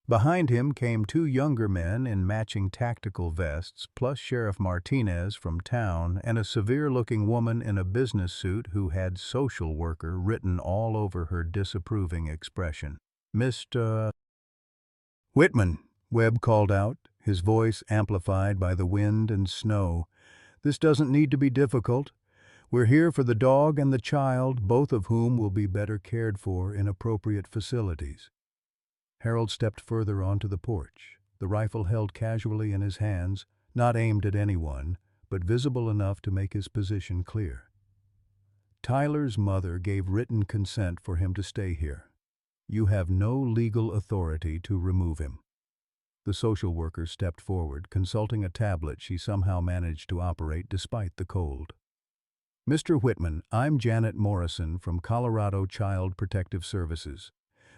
Behind him came 2 younger men in matching tactical vests, plus Sheriff Martinez from town and a severe-looking woman in a business suit who had social worker written all over her disapproving expression. "Mr. Whitman," Webb called out, his voice amplified by the wind and snow. "This doesn't need to be difficult. We're here for the dog and the child, both of whom will be better cared for in appropriate facilities." Harold stepped further onto the porch, the rifle held casually in his hands, not aimed at anyone, but visible enough to make his position clear. "Tyler's mother gave written consent for him to stay here. You have no legal authority to remove him." The social worker stepped forward, consulting a tablet she somehow managed to operate despite the cold. "Mr. Whitman, I'm Janet Morrison from Colorado Child Protective Services.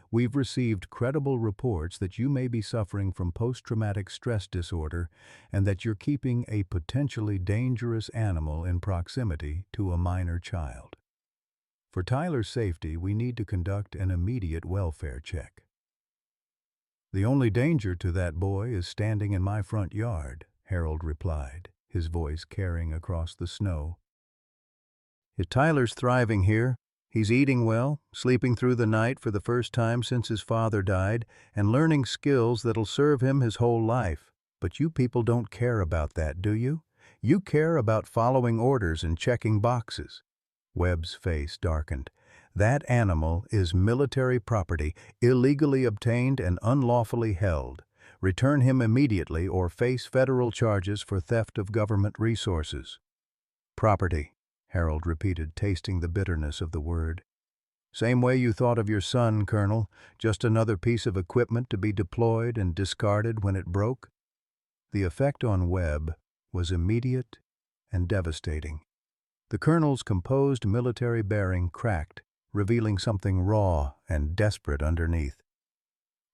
We've received credible reports that you may be suffering from post-traumatic stress disorder and that you're keeping a potentially dangerous animal in proximity to a minor child. For Tyler's safety, we need to conduct an immediate welfare check." "The only danger to that boy is standing in my front yard," Harold replied, his voice carrying across the snow. "Tyler's thriving here. He's eating well, sleeping through the night for the first time since his father died, and learning skills that'll serve him his whole life. But you people don't care about that, do you? You care about following orders and checking boxes." Webb's face darkened. "That animal is military property, illegally obtained and unlawfully held. Return him immediately or face federal charges for theft of government resources." "Property," Harold repeated, tasting the bitterness of the word. "Same way you thought of your son, Colonel, just another piece of equipment to be deployed and discarded when it broke?" The effect on Webb was immediate and devastating. The Colonel's composed military bearing cracked, revealing something raw and desperate underneath.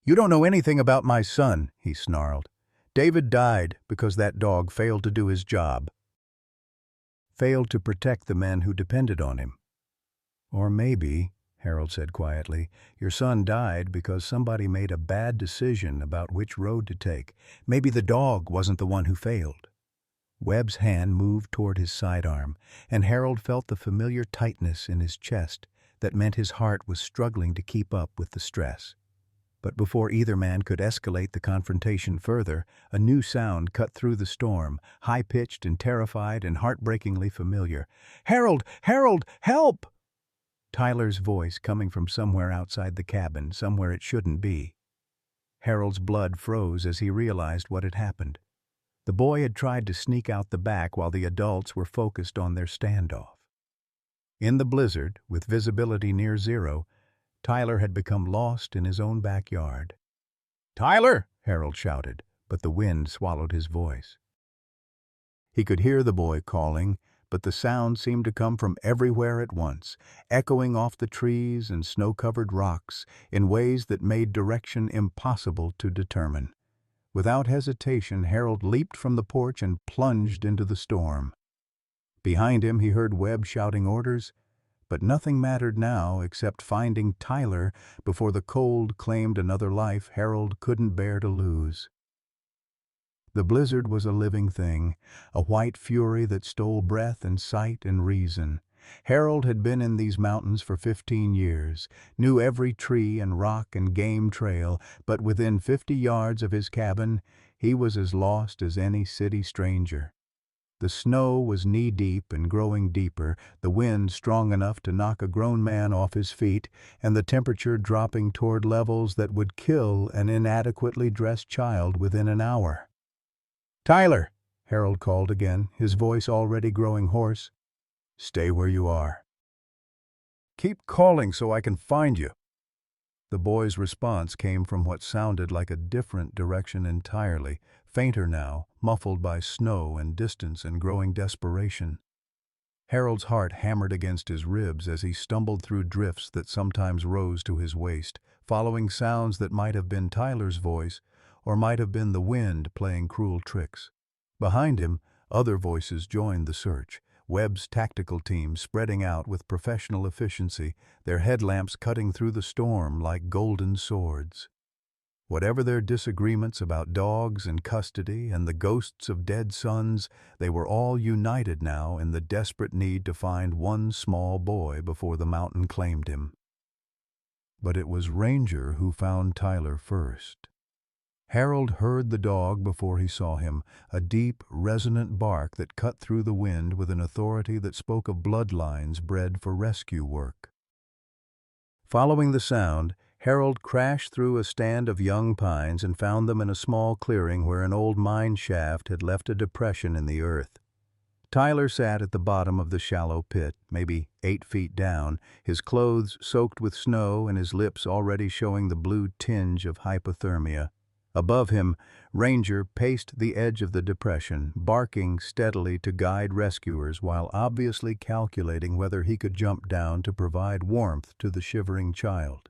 "You don't know anything about my son," he snarled. "David died because that dog failed to do his job. Failed to protect the men who depended on him. Or maybe," Harold said quietly, "your son died because somebody made a bad decision about which road to take. Maybe the dog wasn't the one who failed." Webb's hand moved toward his sidearm, and Harold felt the familiar tightness in his chest that meant his heart was struggling to keep up with the stress. But before either man could escalate the confrontation further, a new sound cut through the storm, high-pitched and terrified and heartbreakingly familiar. "Harold! Harold! Help!" Tyler's voice coming from somewhere outside the cabin, somewhere it shouldn't be. Harold's blood froze as he realized what had happened. The boy had tried to sneak out the back while the adults were focused on their standoff. In the blizzard, with visibility near zero, Tyler had become lost in his own backyard. "Tyler!" Harold shouted, but the wind swallowed his voice. He could hear the boy calling, but the sound seemed to come from everywhere at once, echoing off the trees and snow-covered rocks in ways that made direction impossible to determine. Without hesitation, Harold leaped from the porch and plunged into the storm. Behind him, he heard Webb shouting orders, but nothing mattered now except finding Tyler before the cold claimed another life Harold couldn't bear to lose. The blizzard was a living thing, a white fury that stole breath and sight and reason. Harold had been in these mountains for 15 years, knew every tree and rock and game trail, but within 50 yards of his cabin, he was as lost as any city stranger. The snow was knee-deep and growing deeper, the wind strong enough to knock a grown man off his feet, and the temperature dropping toward levels that would kill an inadequately dressed child within an hour. "Tyler!" Harold called again, his voice already growing hoarse. "Stay where you are." "Keep calling so I can find you." The boy's response came from what sounded like a different direction entirely, fainter now, muffled by snow and distance and growing desperation. Harold's heart hammered against his ribs as he stumbled through drifts that sometimes rose to his waist, following sounds that might have been Tyler's voice or might have been the wind playing cruel tricks. Behind him, other voices joined the search, Webb's tactical team spreading out with professional efficiency, their headlamps cutting through the storm like golden swords. Whatever their disagreements about dogs and custody and the ghosts of dead sons, they were all united now in the desperate need to find one small boy before the mountain claimed him. But it was Ranger who found Tyler first. Harold heard the dog before he saw him, a deep, resonant bark that cut through the wind with an authority that spoke of bloodlines bred for rescue work. Following the sound, Harold crashed through a stand of young pines and found them in a small clearing where an old mine shaft had left a depression in the earth. Tyler sat at the bottom of the shallow pit, maybe 8 feet down, his clothes soaked with snow and his lips already showing the blue tinge of hypothermia. Above him, Ranger paced the edge of the depression, barking steadily to guide rescuers while obviously calculating whether he could jump down to provide warmth to the shivering child.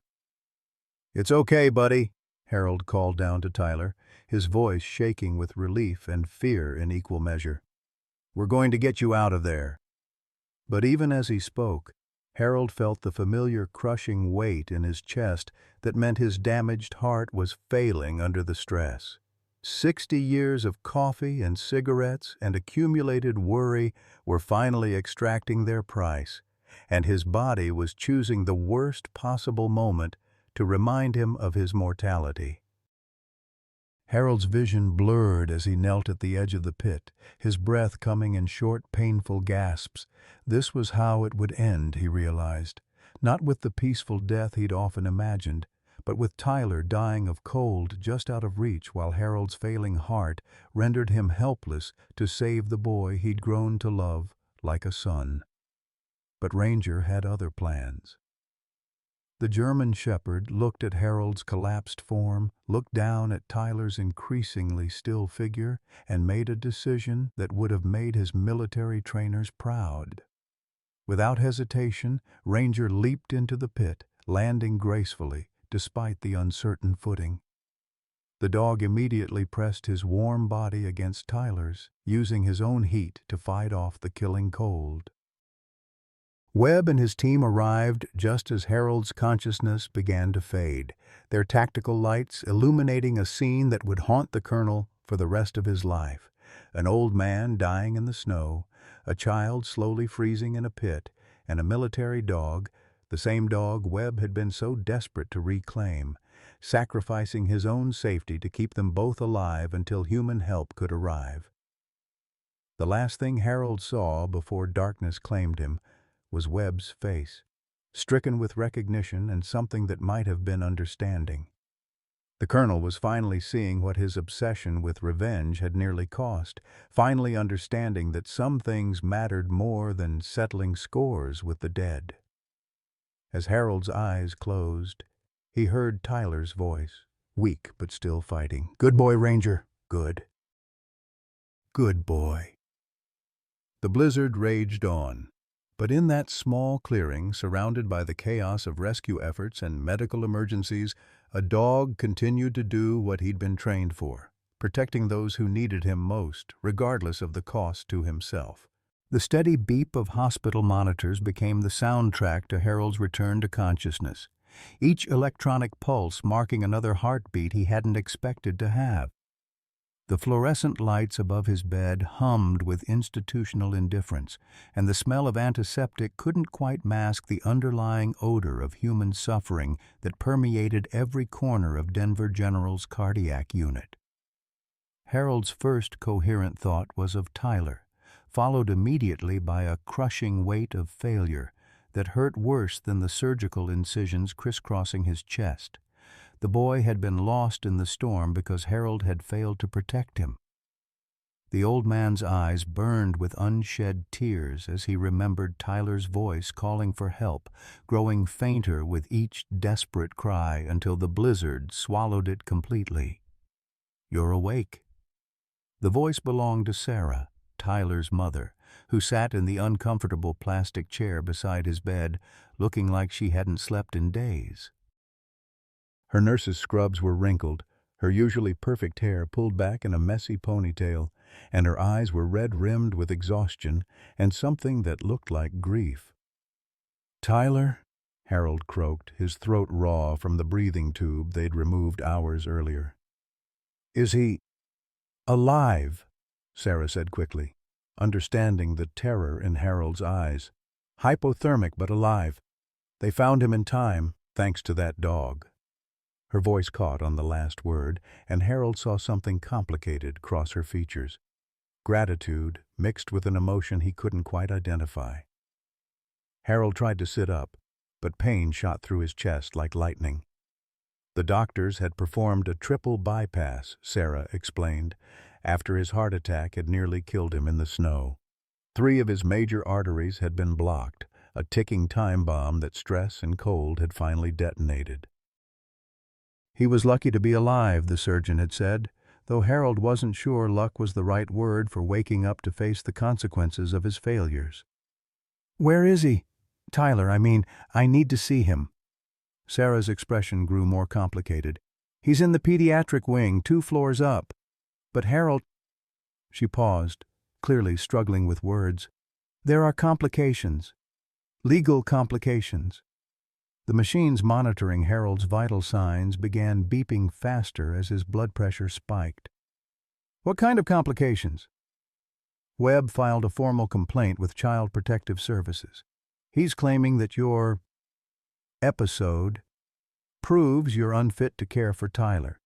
"It's okay, buddy," Harold called down to Tyler, his voice shaking with relief and fear in equal measure. "We're going to get you out of there." But even as he spoke, Harold felt the familiar crushing weight in his chest that meant his damaged heart was failing under the stress. 60 years of coffee and cigarettes and accumulated worry were finally extracting their price, and his body was choosing the worst possible moment to remind him of his mortality. Harold's vision blurred as he knelt at the edge of the pit, his breath coming in short, painful gasps. This was how it would end, he realized. Not with the peaceful death he'd often imagined, but with Tyler dying of cold just out of reach while Harold's failing heart rendered him helpless to save the boy he'd grown to love like a son. But Ranger had other plans. The German shepherd looked at Harold's collapsed form, looked down at Tyler's increasingly still figure, and made a decision that would have made his military trainers proud. Without hesitation, Ranger leaped into the pit, landing gracefully, despite the uncertain footing. The dog immediately pressed his warm body against Tyler's, using his own heat to fight off the killing cold. Webb and his team arrived just as Harold's consciousness began to fade, their tactical lights illuminating a scene that would haunt the colonel for the rest of his life. An old man dying in the snow, a child slowly freezing in a pit, and a military dog, the same dog Webb had been so desperate to reclaim, sacrificing his own safety to keep them both alive until human help could arrive. The last thing Harold saw before darkness claimed him was Webb's face, stricken with recognition and something that might have been understanding. The colonel was finally seeing what his obsession with revenge had nearly cost, finally understanding that some things mattered more than settling scores with the dead. As Harold's eyes closed, he heard Tyler's voice, weak but still fighting. "Good boy, Ranger. Good. Good boy." The blizzard raged on. But in that small clearing, surrounded by the chaos of rescue efforts and medical emergencies, a dog continued to do what he'd been trained for, protecting those who needed him most, regardless of the cost to himself. The steady beep of hospital monitors became the soundtrack to Harold's return to consciousness, each electronic pulse marking another heartbeat he hadn't expected to have. The fluorescent lights above his bed hummed with institutional indifference, and the smell of antiseptic couldn't quite mask the underlying odor of human suffering that permeated every corner of Denver General's cardiac unit. Harold's first coherent thought was of Tyler, followed immediately by a crushing weight of failure that hurt worse than the surgical incisions crisscrossing his chest. The boy had been lost in the storm because Harold had failed to protect him. The old man's eyes burned with unshed tears as he remembered Tyler's voice calling for help, growing fainter with each desperate cry until the blizzard swallowed it completely. "You're awake." The voice belonged to Sarah, Tyler's mother, who sat in the uncomfortable plastic chair beside his bed, looking like she hadn't slept in days. Her nurse's scrubs were wrinkled, her usually perfect hair pulled back in a messy ponytail, and her eyes were red-rimmed with exhaustion and something that looked like grief. "Tyler," Harold croaked, his throat raw from the breathing tube they'd removed hours earlier. "Is he alive?" Sarah said quickly, understanding the terror in Harold's eyes. "Hypothermic, but alive. They found him in time, thanks to that dog." Her voice caught on the last word, and Harold saw something complicated cross her features. Gratitude mixed with an emotion he couldn't quite identify. Harold tried to sit up, but pain shot through his chest like lightning. The doctors had performed a triple bypass, Sarah explained, after his heart attack had nearly killed him in the snow. 3 of his major arteries had been blocked, a ticking time bomb that stress and cold had finally detonated. He was lucky to be alive, the surgeon had said, though Harold wasn't sure luck was the right word for waking up to face the consequences of his failures. "Where is he? Tyler, I need to see him." Sarah's expression grew more complicated. "He's in the pediatric wing, 2 floors up." "But Harold—" She paused, clearly struggling with words. "There are complications. Legal complications." The machines monitoring Harold's vital signs began beeping faster as his blood pressure spiked. "What kind of complications?" Webb filed a formal complaint with Child Protective Services. He's claiming that your episode proves you're unfit to care for Tyler.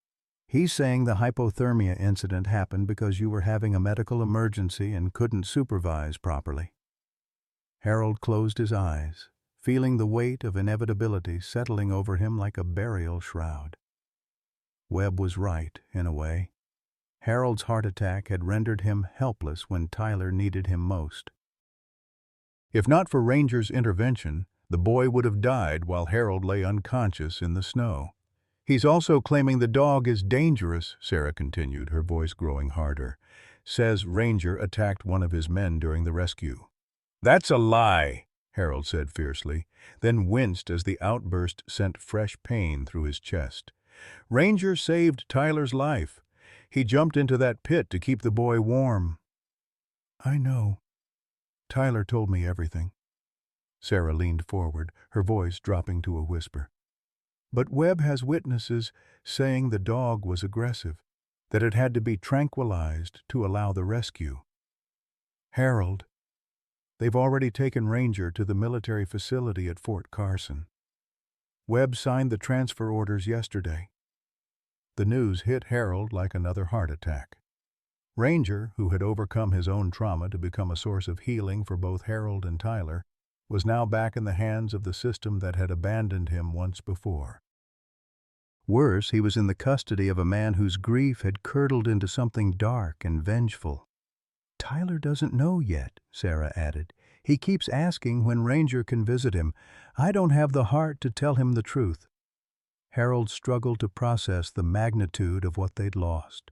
He's saying the hypothermia incident happened because you were having a medical emergency and couldn't supervise properly. Harold closed his eyes, feeling the weight of inevitability settling over him like a burial shroud. Webb was right, in a way. Harold's heart attack had rendered him helpless when Tyler needed him most. If not for Ranger's intervention, the boy would have died while Harold lay unconscious in the snow. "He's also claiming the dog is dangerous," Sarah continued, her voice growing harder. "Says Ranger attacked one of his men during the rescue." "That's a lie," Harold said fiercely, then winced as the outburst sent fresh pain through his chest. "Ranger saved Tyler's life. He jumped into that pit to keep the boy warm." "I know. Tyler told me everything." Sarah leaned forward, her voice dropping to a whisper. "But Webb has witnesses saying the dog was aggressive, that it had to be tranquilized to allow the rescue. Harold, they've already taken Ranger to the military facility at Fort Carson. Webb signed the transfer orders yesterday." The news hit Harold like another heart attack. Ranger, who had overcome his own trauma to become a source of healing for both Harold and Tyler, was now back in the hands of the system that had abandoned him once before. Worse, he was in the custody of a man whose grief had curdled into something dark and vengeful. "Tyler doesn't know yet," Sarah added. "He keeps asking when Ranger can visit him. I don't have the heart to tell him the truth." Harold struggled to process the magnitude of what they'd lost.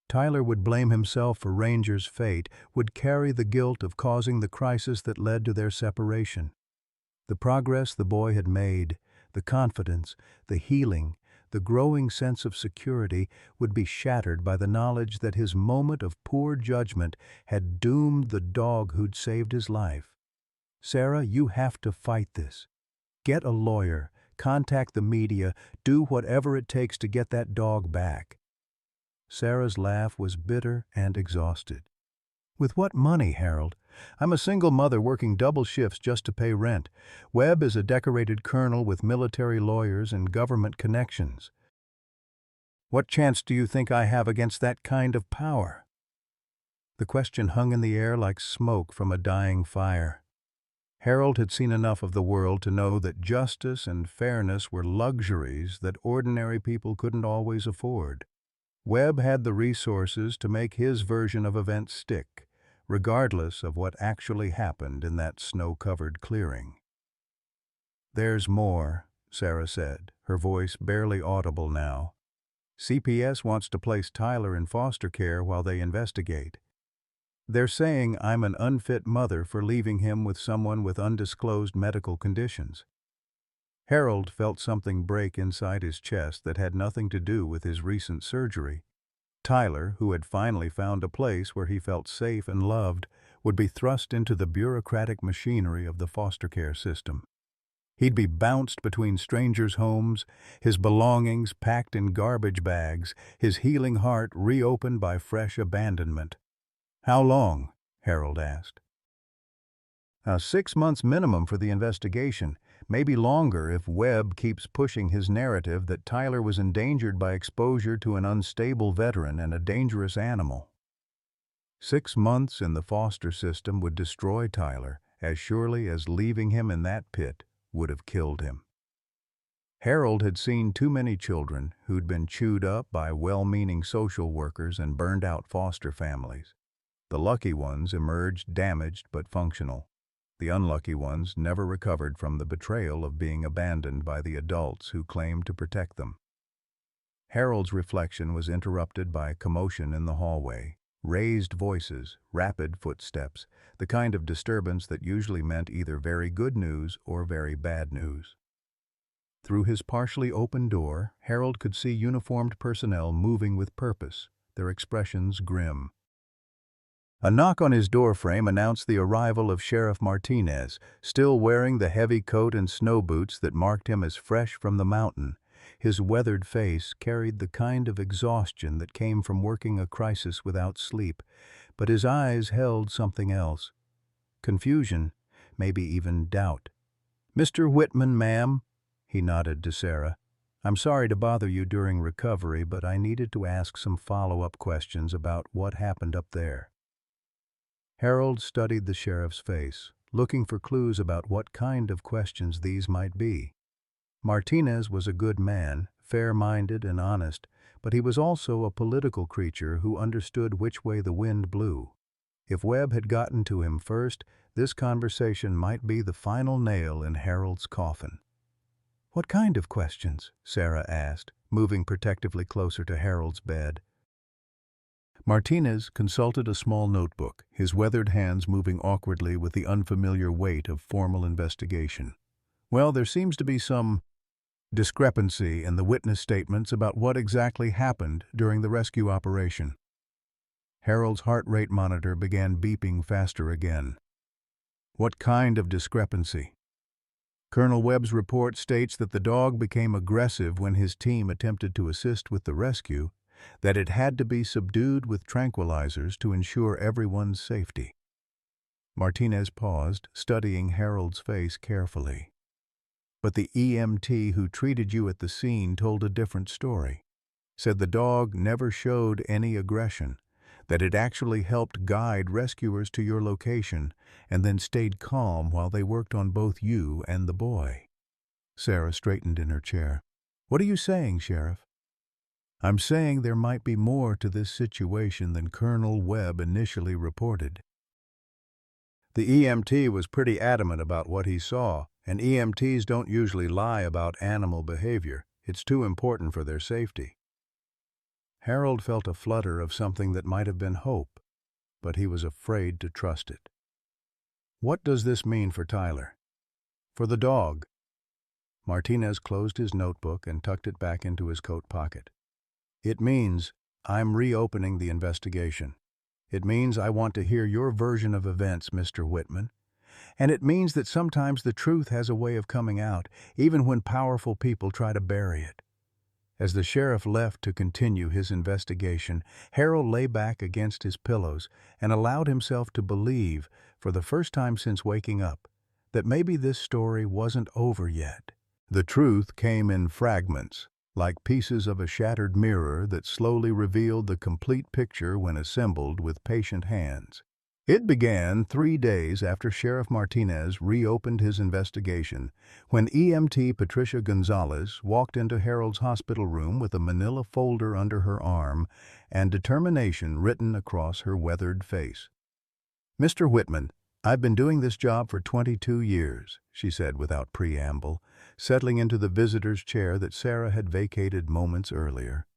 Tyler would blame himself for Ranger's fate, would carry the guilt of causing the crisis that led to their separation. The progress the boy had made, the confidence, the healing, the growing sense of security would be shattered by the knowledge that his moment of poor judgment had doomed the dog who'd saved his life. Sarah, you have to fight this. Get a lawyer, contact the media, do whatever it takes to get that dog back. Sarah's laugh was bitter and exhausted. With what money, Harold? I'm a single mother working double shifts just to pay rent. Webb is a decorated colonel with military lawyers and government connections. What chance do you think I have against that kind of power? The question hung in the air like smoke from a dying fire. Harold had seen enough of the world to know that justice and fairness were luxuries that ordinary people couldn't always afford. Webb had the resources to make his version of events stick, regardless of what actually happened in that snow-covered clearing. There's more, Sarah said, her voice barely audible now. CPS wants to place Tyler in foster care while they investigate. They're saying I'm an unfit mother for leaving him with someone with undisclosed medical conditions. Harold felt something break inside his chest that had nothing to do with his recent surgery. Tyler, who had finally found a place where he felt safe and loved, would be thrust into the bureaucratic machinery of the foster care system. He'd be bounced between strangers' homes, his belongings packed in garbage bags, his healing heart reopened by fresh abandonment. How long? Harold asked. 6 months minimum for the investigation, maybe longer if Webb keeps pushing his narrative that Tyler was endangered by exposure to an unstable veteran and a dangerous animal. 6 months in the foster system would destroy Tyler as surely as leaving him in that pit would have killed him. Harold had seen too many children who'd been chewed up by well-meaning social workers and burned out foster families. The lucky ones emerged damaged but functional. The unlucky ones never recovered from the betrayal of being abandoned by the adults who claimed to protect them. Harold's reflection was interrupted by commotion in the hallway. Raised voices, rapid footsteps, the kind of disturbance that usually meant either very good news or very bad news. Through his partially open door, Harold could see uniformed personnel moving with purpose, their expressions grim. A knock on his doorframe announced the arrival of Sheriff Martinez, still wearing the heavy coat and snow boots that marked him as fresh from the mountain. His weathered face carried the kind of exhaustion that came from working a crisis without sleep, but his eyes held something else. Confusion, maybe even doubt. "Mr. Whitman, ma'am," he nodded to Sarah. "I'm sorry to bother you during recovery, but I needed to ask some follow-up questions about what happened up there." Harold studied the sheriff's face, looking for clues about what kind of questions these might be. Martinez was a good man, fair-minded and honest, but he was also a political creature who understood which way the wind blew. If Webb had gotten to him first, this conversation might be the final nail in Harold's coffin. "What kind of questions?" Sarah asked, moving protectively closer to Harold's bed. Martinez consulted a small notebook, his weathered hands moving awkwardly with the unfamiliar weight of formal investigation. "Well, there seems to be some discrepancy in the witness statements about what exactly happened during the rescue operation." Harold's heart rate monitor began beeping faster again. "What kind of discrepancy?" "Colonel Webb's report states that the dog became aggressive when his team attempted to assist with the rescue, that it had to be subdued with tranquilizers to ensure everyone's safety." Martinez paused, studying Harold's face carefully. "But the EMT who treated you at the scene told a different story. Said the dog never showed any aggression, that it actually helped guide rescuers to your location and then stayed calm while they worked on both you and the boy." Sarah straightened in her chair. "What are you saying, Sheriff?" "I'm saying there might be more to this situation than Colonel Webb initially reported." The EMT was pretty adamant about what he saw, and EMTs don't usually lie about animal behavior. It's too important for their safety. Harold felt a flutter of something that might have been hope, but he was afraid to trust it. What does this mean for Tyler? For the dog? Martinez closed his notebook and tucked it back into his coat pocket. It means I'm reopening the investigation. It means I want to hear your version of events, Mr. Whitman. And it means that sometimes the truth has a way of coming out, even when powerful people try to bury it. As the sheriff left to continue his investigation, Harold lay back against his pillows and allowed himself to believe, for the first time since waking up, that maybe this story wasn't over yet. The truth came in fragments, like pieces of a shattered mirror that slowly revealed the complete picture when assembled with patient hands. It began 3 days after Sheriff Martinez reopened his investigation, when EMT Patricia Gonzalez walked into Harold's hospital room with a manila folder under her arm and determination written across her weathered face. "Mr. Whitman, I've been doing this job for 22 years, she said without preamble, settling into the visitor's chair that Sarah had vacated moments earlier.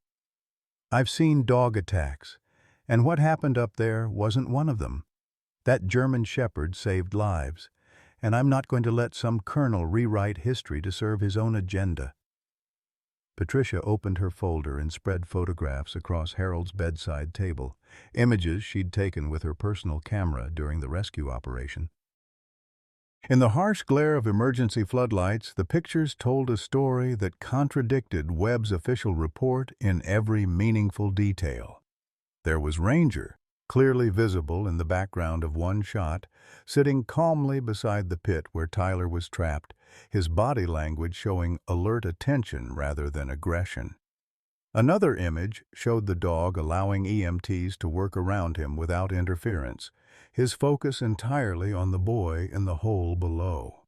"I've seen dog attacks, and what happened up there wasn't one of them. That German Shepherd saved lives, and I'm not going to let some colonel rewrite history to serve his own agenda." Patricia opened her folder and spread photographs across Harold's bedside table, images she'd taken with her personal camera during the rescue operation. In the harsh glare of emergency floodlights, the pictures told a story that contradicted Webb's official report in every meaningful detail. There was Ranger, clearly visible in the background of one shot, sitting calmly beside the pit where Tyler was trapped, his body language showing alert attention rather than aggression. Another image showed the dog allowing EMTs to work around him without interference, his focus entirely on the boy in the hole below.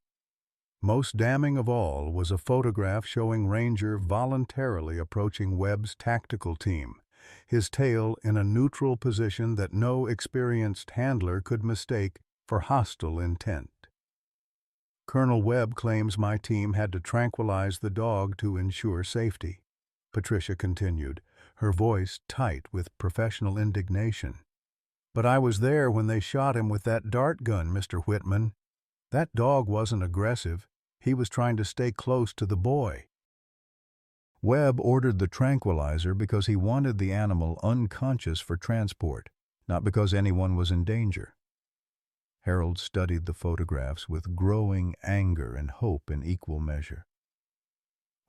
Most damning of all was a photograph showing Ranger voluntarily approaching Webb's tactical team, his tail in a neutral position that no experienced handler could mistake for hostile intent. "Colonel Webb claims my team had to tranquilize the dog to ensure safety," Patricia continued, her voice tight with professional indignation. "But I was there when they shot him with that dart gun, Mr. Whitman. That dog wasn't aggressive. He was trying to stay close to the boy. Webb ordered the tranquilizer because he wanted the animal unconscious for transport, not because anyone was in danger." Harold studied the photographs with growing anger and hope in equal measure.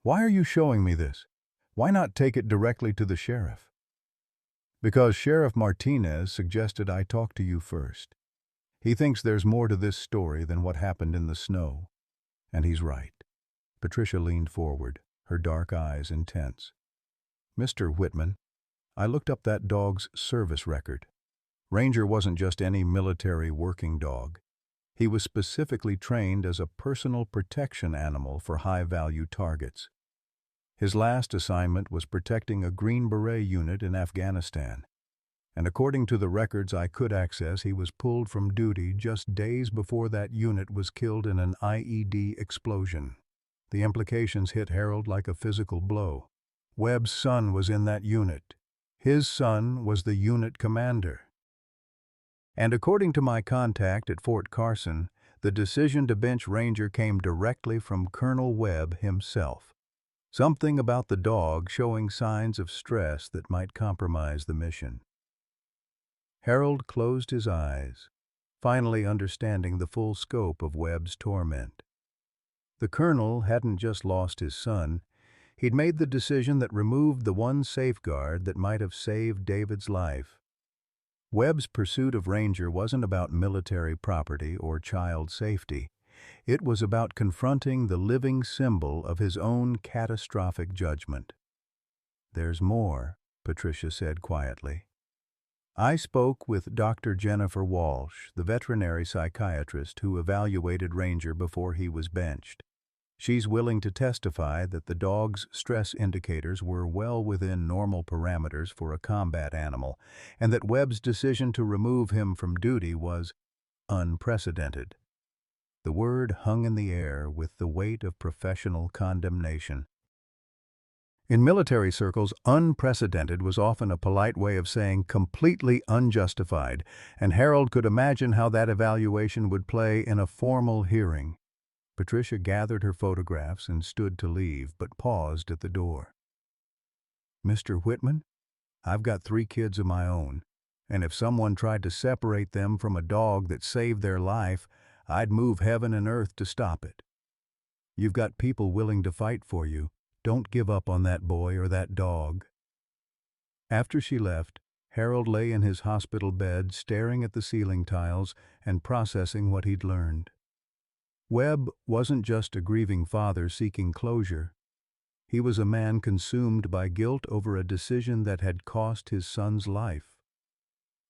"Why are you showing me this? Why not take it directly to the sheriff?" "Because Sheriff Martinez suggested I talk to you first. He thinks there's more to this story than what happened in the snow. And he's right." Patricia leaned forward, her dark eyes intense. "Mr. Whitman, I looked up that dog's service record. Ranger wasn't just any military working dog. He was specifically trained as a personal protection animal for high-value targets. His last assignment was protecting a Green Beret unit in Afghanistan. And according to the records I could access, he was pulled from duty just days before that unit was killed in an IED explosion. The implications hit Harold like a physical blow. Webb's son was in that unit. His son was the unit commander. And according to my contact at Fort Carson, the decision to bench Ranger came directly from Colonel Webb himself. Something about the dog showing signs of stress that might compromise the mission. Harold closed his eyes, finally understanding the full scope of Webb's torment. The colonel hadn't just lost his son. He'd made the decision that removed the one safeguard that might have saved David's life. Webb's pursuit of Ranger wasn't about military property or child safety. It was about confronting the living symbol of his own catastrophic judgment. "There's more," Patricia said quietly. "I spoke with Dr. Jennifer Walsh, the veterinary psychiatrist who evaluated Ranger before he was benched. She's willing to testify that the dog's stress indicators were well within normal parameters for a combat animal, and that Webb's decision to remove him from duty was unprecedented." The word hung in the air with the weight of professional condemnation. In military circles, unprecedented was often a polite way of saying completely unjustified, and Harold could imagine how that evaluation would play in a formal hearing. Patricia gathered her photographs and stood to leave, but paused at the door. "Mr. Whitman, I've got 3 kids of my own, and if someone tried to separate them from a dog that saved their life, I'd move heaven and earth to stop it. You've got people willing to fight for you. Don't give up on that boy or that dog." After she left, Harold lay in his hospital bed staring at the ceiling tiles and processing what he'd learned. Webb wasn't just a grieving father seeking closure. He was a man consumed by guilt over a decision that had cost his son's life.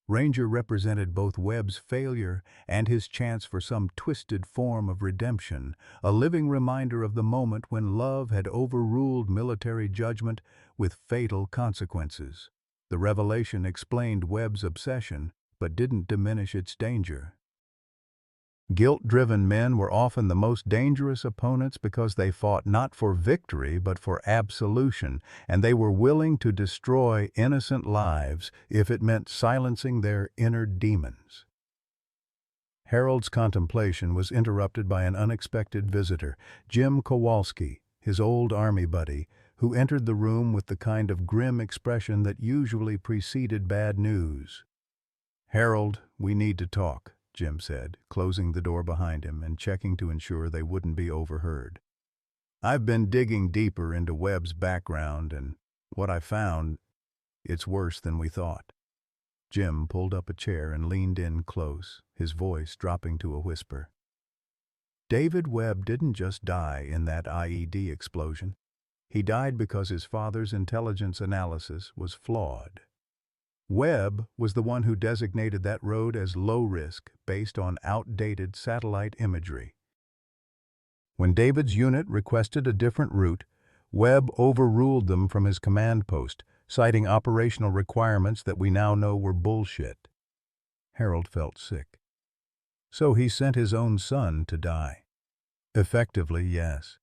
Ranger represented both Webb's failure and his chance for some twisted form of redemption, a living reminder of the moment when love had overruled military judgment with fatal consequences. The revelation explained Webb's obsession, but didn't diminish its danger. Guilt-driven men were often the most dangerous opponents because they fought not for victory but for absolution, and they were willing to destroy innocent lives if it meant silencing their inner demons. Harold's contemplation was interrupted by an unexpected visitor, Jim Kowalski, his old Army buddy, who entered the room with the kind of grim expression that usually preceded bad news. "Harold, we need to talk," Jim said, closing the door behind him and checking to ensure they wouldn't be overheard. "I've been digging deeper into Webb's background, and what I found, it's worse than we thought." Jim pulled up a chair and leaned in close, his voice dropping to a whisper. "David Webb didn't just die in that IED explosion. He died because his father's intelligence analysis was flawed. Webb was the one who designated that road as low risk based on outdated satellite imagery. When David's unit requested a different route, Webb overruled them from his command post, citing operational requirements that we now know were bullshit." Harold felt sick. So he sent his own son to die. Effectively, yes.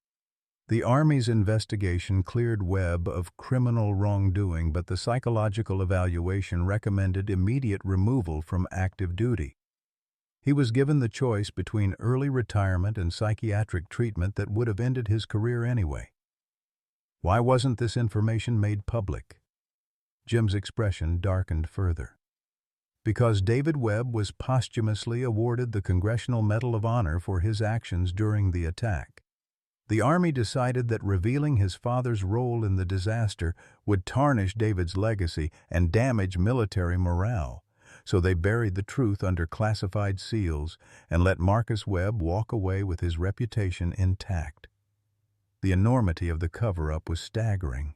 The Army's investigation cleared Webb of criminal wrongdoing, but the psychological evaluation recommended immediate removal from active duty. He was given the choice between early retirement and psychiatric treatment that would have ended his career anyway. Why wasn't this information made public? Jim's expression darkened further. Because David Webb was posthumously awarded the Congressional Medal of Honor for his actions during the attack. The Army decided that revealing his father's role in the disaster would tarnish David's legacy and damage military morale, so they buried the truth under classified seals and let Marcus Webb walk away with his reputation intact. The enormity of the cover-up was staggering.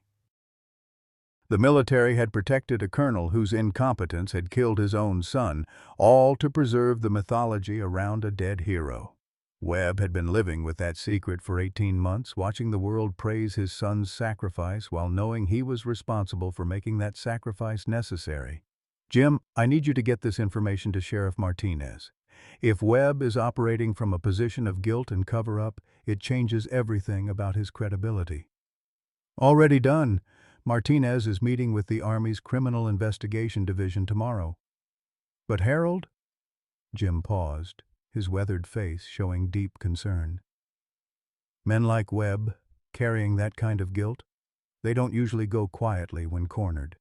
The military had protected a colonel whose incompetence had killed his own son, all to preserve the mythology around a dead hero. Webb had been living with that secret for 18 months, watching the world praise his son's sacrifice while knowing he was responsible for making that sacrifice necessary. "Jim, I need you to get this information to Sheriff Martinez. If Webb is operating from a position of guilt and cover-up, it changes everything about his credibility." "Already done. Martinez is meeting with the Army's Criminal Investigation Division tomorrow." "But Harold?" Jim paused, his weathered face showing deep concern. "Men like Webb, carrying that kind of guilt, they don't usually go quietly when cornered.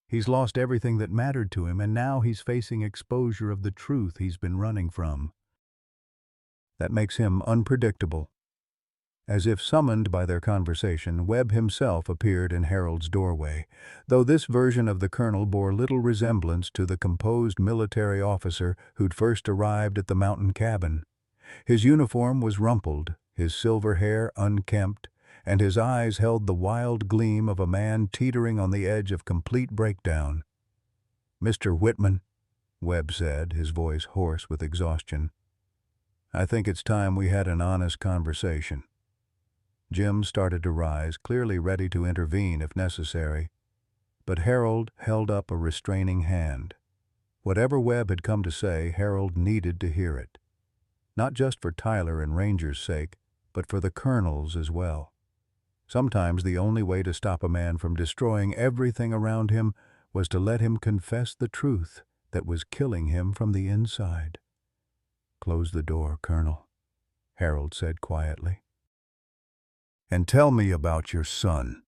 He's lost everything that mattered to him, and now he's facing exposure of the truth he's been running from. That makes him unpredictable." As if summoned by their conversation, Webb himself appeared in Harold's doorway, though this version of the colonel bore little resemblance to the composed military officer who'd first arrived at the mountain cabin. His uniform was rumpled, his silver hair unkempt, and his eyes held the wild gleam of a man teetering on the edge of complete breakdown. "Mr. Whitman," Webb said, his voice hoarse with exhaustion, "I think it's time we had an honest conversation." Jim started to rise, clearly ready to intervene if necessary, but Harold held up a restraining hand. Whatever Webb had come to say, Harold needed to hear it. Not just for Tyler and Ranger's sake, but for the colonel's as well. Sometimes the only way to stop a man from destroying everything around him was to let him confess the truth that was killing him from the inside. "Close the door, Colonel," Harold said quietly. "And tell me about your son."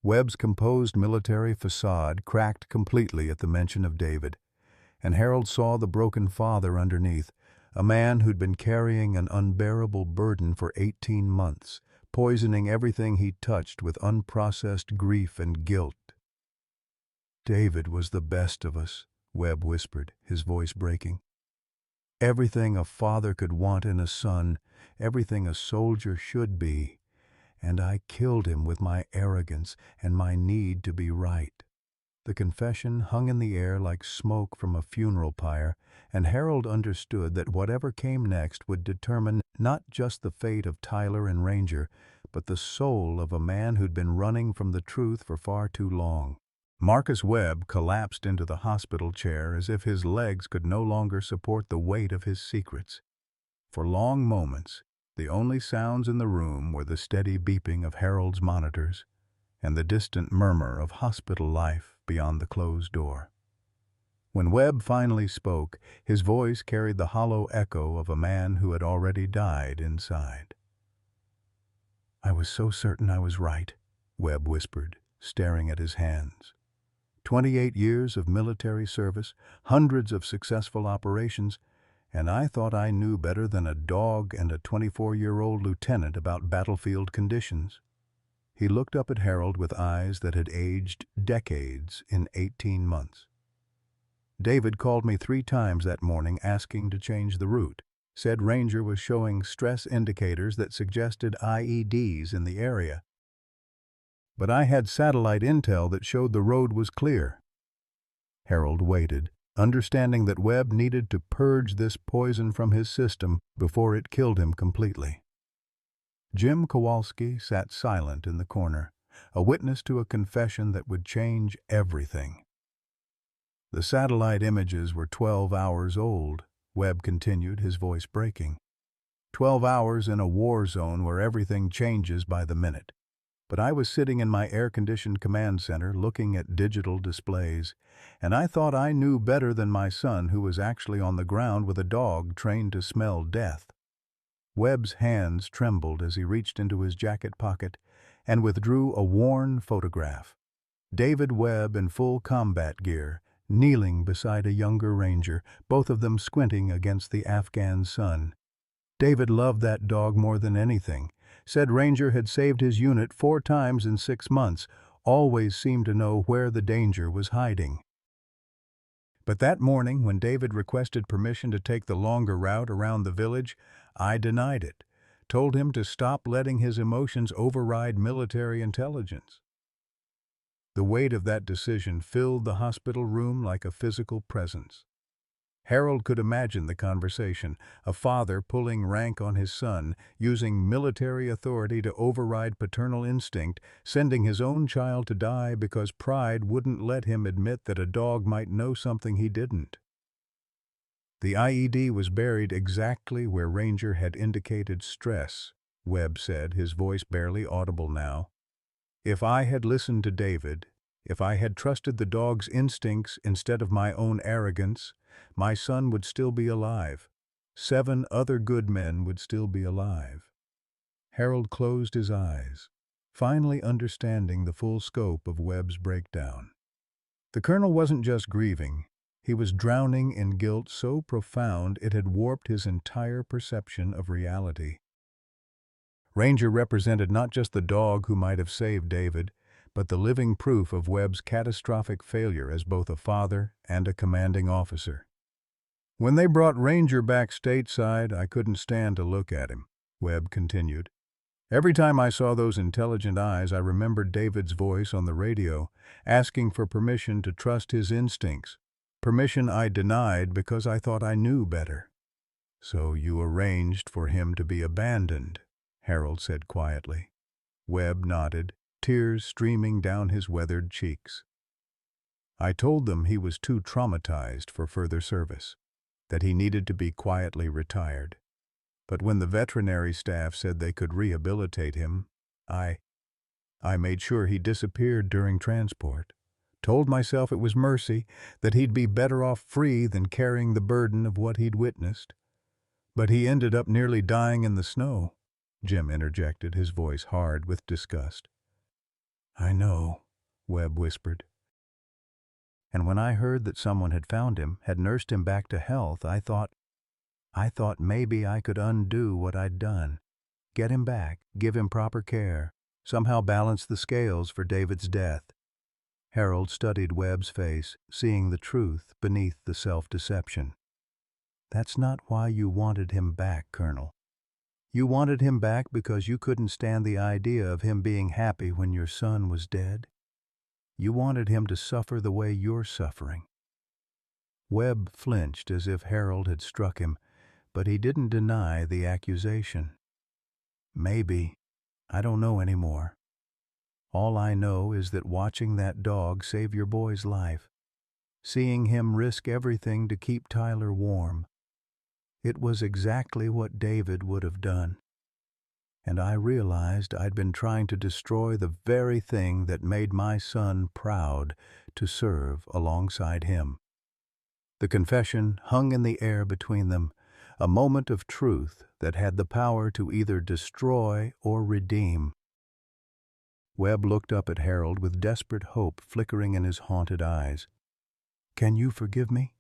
Webb's composed military facade cracked completely at the mention of David, and Harold saw the broken father underneath, a man who'd been carrying an unbearable burden for 18 months, poisoning everything he touched with unprocessed grief and guilt. "David was the best of us," Webb whispered, his voice breaking. "Everything a father could want in a son, everything a soldier should be. And I killed him with my arrogance and my need to be right." The confession hung in the air like smoke from a funeral pyre, and Harold understood that whatever came next would determine not just the fate of Tyler and Ranger, but the soul of a man who'd been running from the truth for far too long. Marcus Webb collapsed into the hospital chair as if his legs could no longer support the weight of his secrets. For long moments, the only sounds in the room were the steady beeping of Harold's monitors and the distant murmur of hospital life beyond the closed door. When Webb finally spoke, his voice carried the hollow echo of a man who had already died inside. "I was so certain I was right," Webb whispered, staring at his hands. 28 years of military service, hundreds of successful operations, and I thought I knew better than a dog and a 24-year-old lieutenant about battlefield conditions. He looked up at Harold with eyes that had aged decades in 18 months. "David called me 3 times that morning asking to change the route. Said Ranger was showing stress indicators that suggested IEDs in the area. But I had satellite intel that showed the road was clear." Harold waited, understanding that Webb needed to purge this poison from his system before it killed him completely. Jim Kowalski sat silent in the corner, a witness to a confession that would change everything. "The satellite images were 12 hours old," Webb continued, his voice breaking. 12 hours in a war zone where everything changes by the minute. But I was sitting in my air-conditioned command center looking at digital displays, and I thought I knew better than my son, who was actually on the ground with a dog trained to smell death. Webb's hands trembled as he reached into his jacket pocket and withdrew a worn photograph. David Webb in full combat gear, kneeling beside a younger Ranger, both of them squinting against the Afghan sun. David loved that dog more than anything. Said Ranger had saved his unit 4 times in 6 months, always seemed to know where the danger was hiding. But that morning, when David requested permission to take the longer route around the village, I denied it, told him to stop letting his emotions override military intelligence. The weight of that decision filled the hospital room like a physical presence. Harold could imagine the conversation, a father pulling rank on his son, using military authority to override paternal instinct, sending his own child to die because pride wouldn't let him admit that a dog might know something he didn't. "The IED was buried exactly where Ranger had indicated stress," Webb said, his voice barely audible now. "If I had listened to David, if I had trusted the dog's instincts instead of my own arrogance, my son would still be alive. 7 other good men would still be alive." Harold closed his eyes, finally understanding the full scope of Webb's breakdown. The colonel wasn't just grieving. He was drowning in guilt so profound it had warped his entire perception of reality. Ranger represented not just the dog who might have saved David, but the living proof of Webb's catastrophic failure as both a father and a commanding officer. "When they brought Ranger back stateside, I couldn't stand to look at him," Webb continued. "Every time I saw those intelligent eyes, I remembered David's voice on the radio, asking for permission to trust his instincts, permission I denied because I thought I knew better." "So you arranged for him to be abandoned," Harold said quietly. Webb nodded, tears streaming down his weathered cheeks. "I told them he was too traumatized for further service, that he needed to be quietly retired. But when the veterinary staff said they could rehabilitate him, I made sure he disappeared during transport. Told myself it was mercy, that he'd be better off free than carrying the burden of what he'd witnessed. But he ended up nearly dying in the snow, Jim interjected, his voice hard with disgust. I know, Webb whispered. And when I heard that someone had found him, had nursed him back to health, I thought maybe I could undo what I'd done. Get him back, give him proper care, somehow balance the scales for David's death. Harold studied Webb's face, seeing the truth beneath the self-deception. That's not why you wanted him back, Colonel. You wanted him back because you couldn't stand the idea of him being happy when your son was dead. You wanted him to suffer the way you're suffering. Webb flinched as if Harold had struck him, but he didn't deny the accusation. Maybe. I don't know anymore. All I know is that watching that dog save your boy's life, seeing him risk everything to keep Tyler warm, it was exactly what David would have done. And I realized I'd been trying to destroy the very thing that made my son proud to serve alongside him. The confession hung in the air between them, a moment of truth that had the power to either destroy or redeem. Webb looked up at Harold with desperate hope flickering in his haunted eyes. Can you forgive me?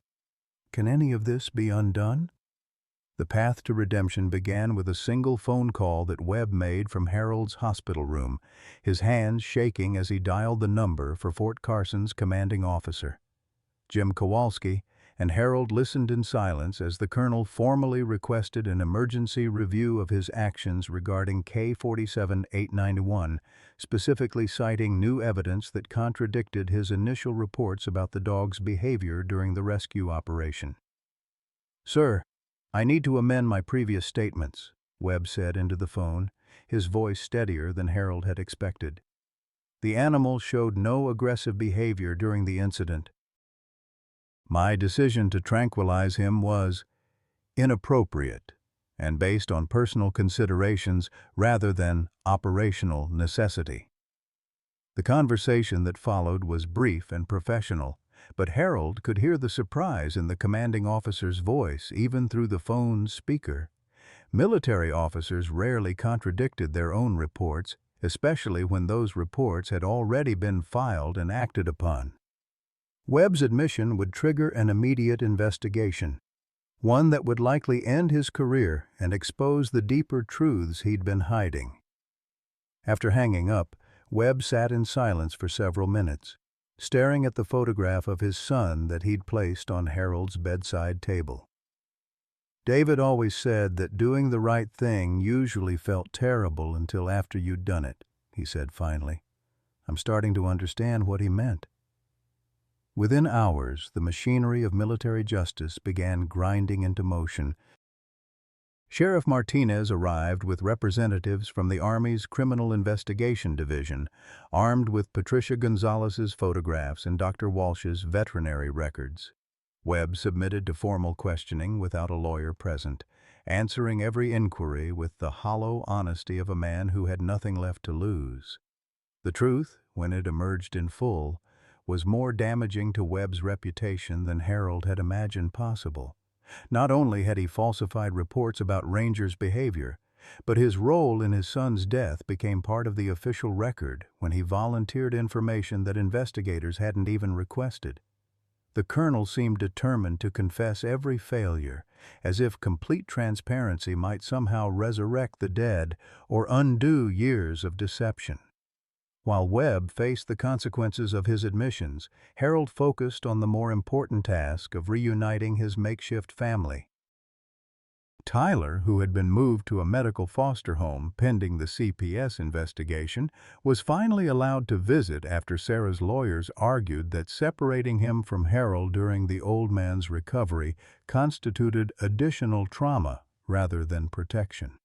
Can any of this be undone? The path to redemption began with a single phone call that Webb made from Harold's hospital room, his hands shaking as he dialed the number for Fort Carson's commanding officer, Jim Kowalski, and Harold listened in silence as the colonel formally requested an emergency review of his actions regarding K-47-891, specifically citing new evidence that contradicted his initial reports about the dog's behavior during the rescue operation. Sir, I need to amend my previous statements, Webb said into the phone, his voice steadier than Harold had expected. The animal showed no aggressive behavior during the incident. My decision to tranquilize him was inappropriate and based on personal considerations rather than operational necessity. The conversation that followed was brief and professional, but Harold could hear the surprise in the commanding officer's voice even through the phone's speaker. Military officers rarely contradicted their own reports, especially when those reports had already been filed and acted upon. Webb's admission would trigger an immediate investigation, one that would likely end his career and expose the deeper truths he'd been hiding. After hanging up, Webb sat in silence for several minutes, staring at the photograph of his son that he'd placed on Harold's bedside table. David always said that doing the right thing usually felt terrible until after you'd done it, he said finally. I'm starting to understand what he meant. Within hours, the machinery of military justice began grinding into motion. Sheriff Martinez arrived with representatives from the Army's Criminal Investigation Division, armed with Patricia Gonzalez's photographs and Dr. Walsh's veterinary records. Webb submitted to formal questioning without a lawyer present, answering every inquiry with the hollow honesty of a man who had nothing left to lose. The truth, when it emerged in full, was more damaging to Webb's reputation than Harold had imagined possible. Not only had he falsified reports about Ranger's behavior, but his role in his son's death became part of the official record when he volunteered information that investigators hadn't even requested. The colonel seemed determined to confess every failure, as if complete transparency might somehow resurrect the dead or undo years of deception. While Webb faced the consequences of his admissions, Harold focused on the more important task of reuniting his makeshift family. Tyler, who had been moved to a medical foster home pending the CPS investigation, was finally allowed to visit after Sarah's lawyers argued that separating him from Harold during the old man's recovery constituted additional trauma rather than protection.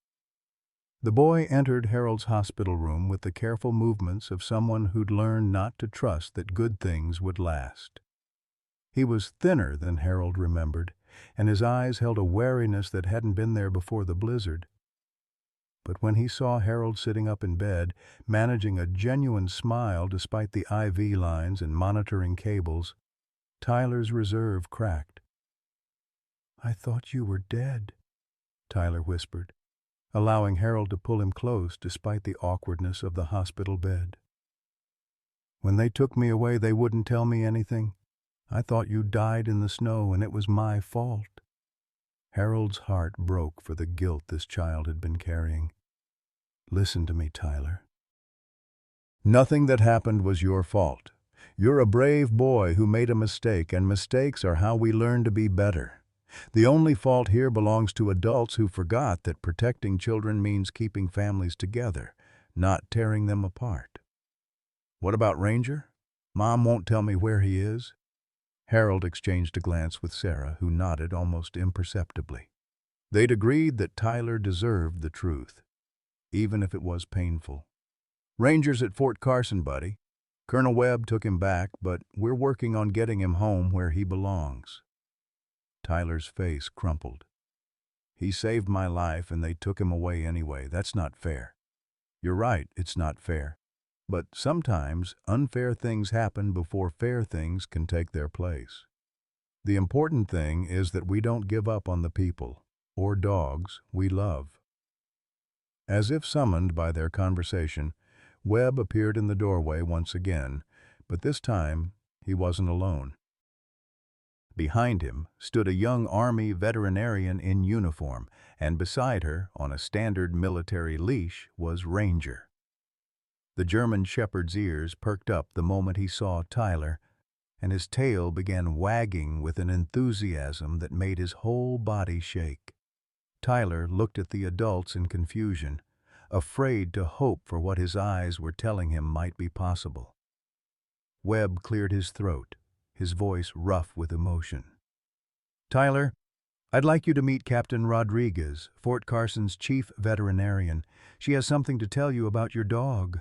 The boy entered Harold's hospital room with the careful movements of someone who'd learned not to trust that good things would last. He was thinner than Harold remembered, and his eyes held a wariness that hadn't been there before the blizzard. but when he saw Harold sitting up in bed, managing a genuine smile despite the IV lines and monitoring cables, Tyler's reserve cracked. "I thought you were dead," Tyler whispered, allowing Harold to pull him close despite the awkwardness of the hospital bed. "When they took me away, they wouldn't tell me anything. I thought you died in the snow and it was my fault." Harold's heart broke for the guilt this child had been carrying. "Listen to me, Tyler. Nothing that happened was your fault. You're a brave boy who made a mistake, and mistakes are how we learn to be better. The only fault here belongs to adults who forgot that protecting children means keeping families together, not tearing them apart." "What about Ranger? Mom won't tell me where he is." Harold exchanged a glance with Sarah, who nodded almost imperceptibly. They'd agreed that Tyler deserved the truth, even if it was painful. "Ranger's at Fort Carson, buddy. Colonel Webb took him back, but we're working on getting him home where he belongs." Tyler's face crumpled. "He saved my life and they took him away anyway. That's not fair." "You're right, it's not fair. But sometimes unfair things happen before fair things can take their place. The important thing is that we don't give up on the people, or dogs, we love." As if summoned by their conversation, Webb appeared in the doorway once again, but this time he wasn't alone. Behind him stood a young Army veterinarian in uniform, and beside her, on a standard military leash, was Ranger. The German shepherd's ears perked up the moment he saw Tyler, and his tail began wagging with an enthusiasm that made his whole body shake. Tyler looked at the adults in confusion, afraid to hope for what his eyes were telling him might be possible. Webb cleared his throat, his voice rough with emotion. "Tyler, I'd like you to meet Captain Rodriguez, Fort Carson's chief veterinarian. She has something to tell you about your dog."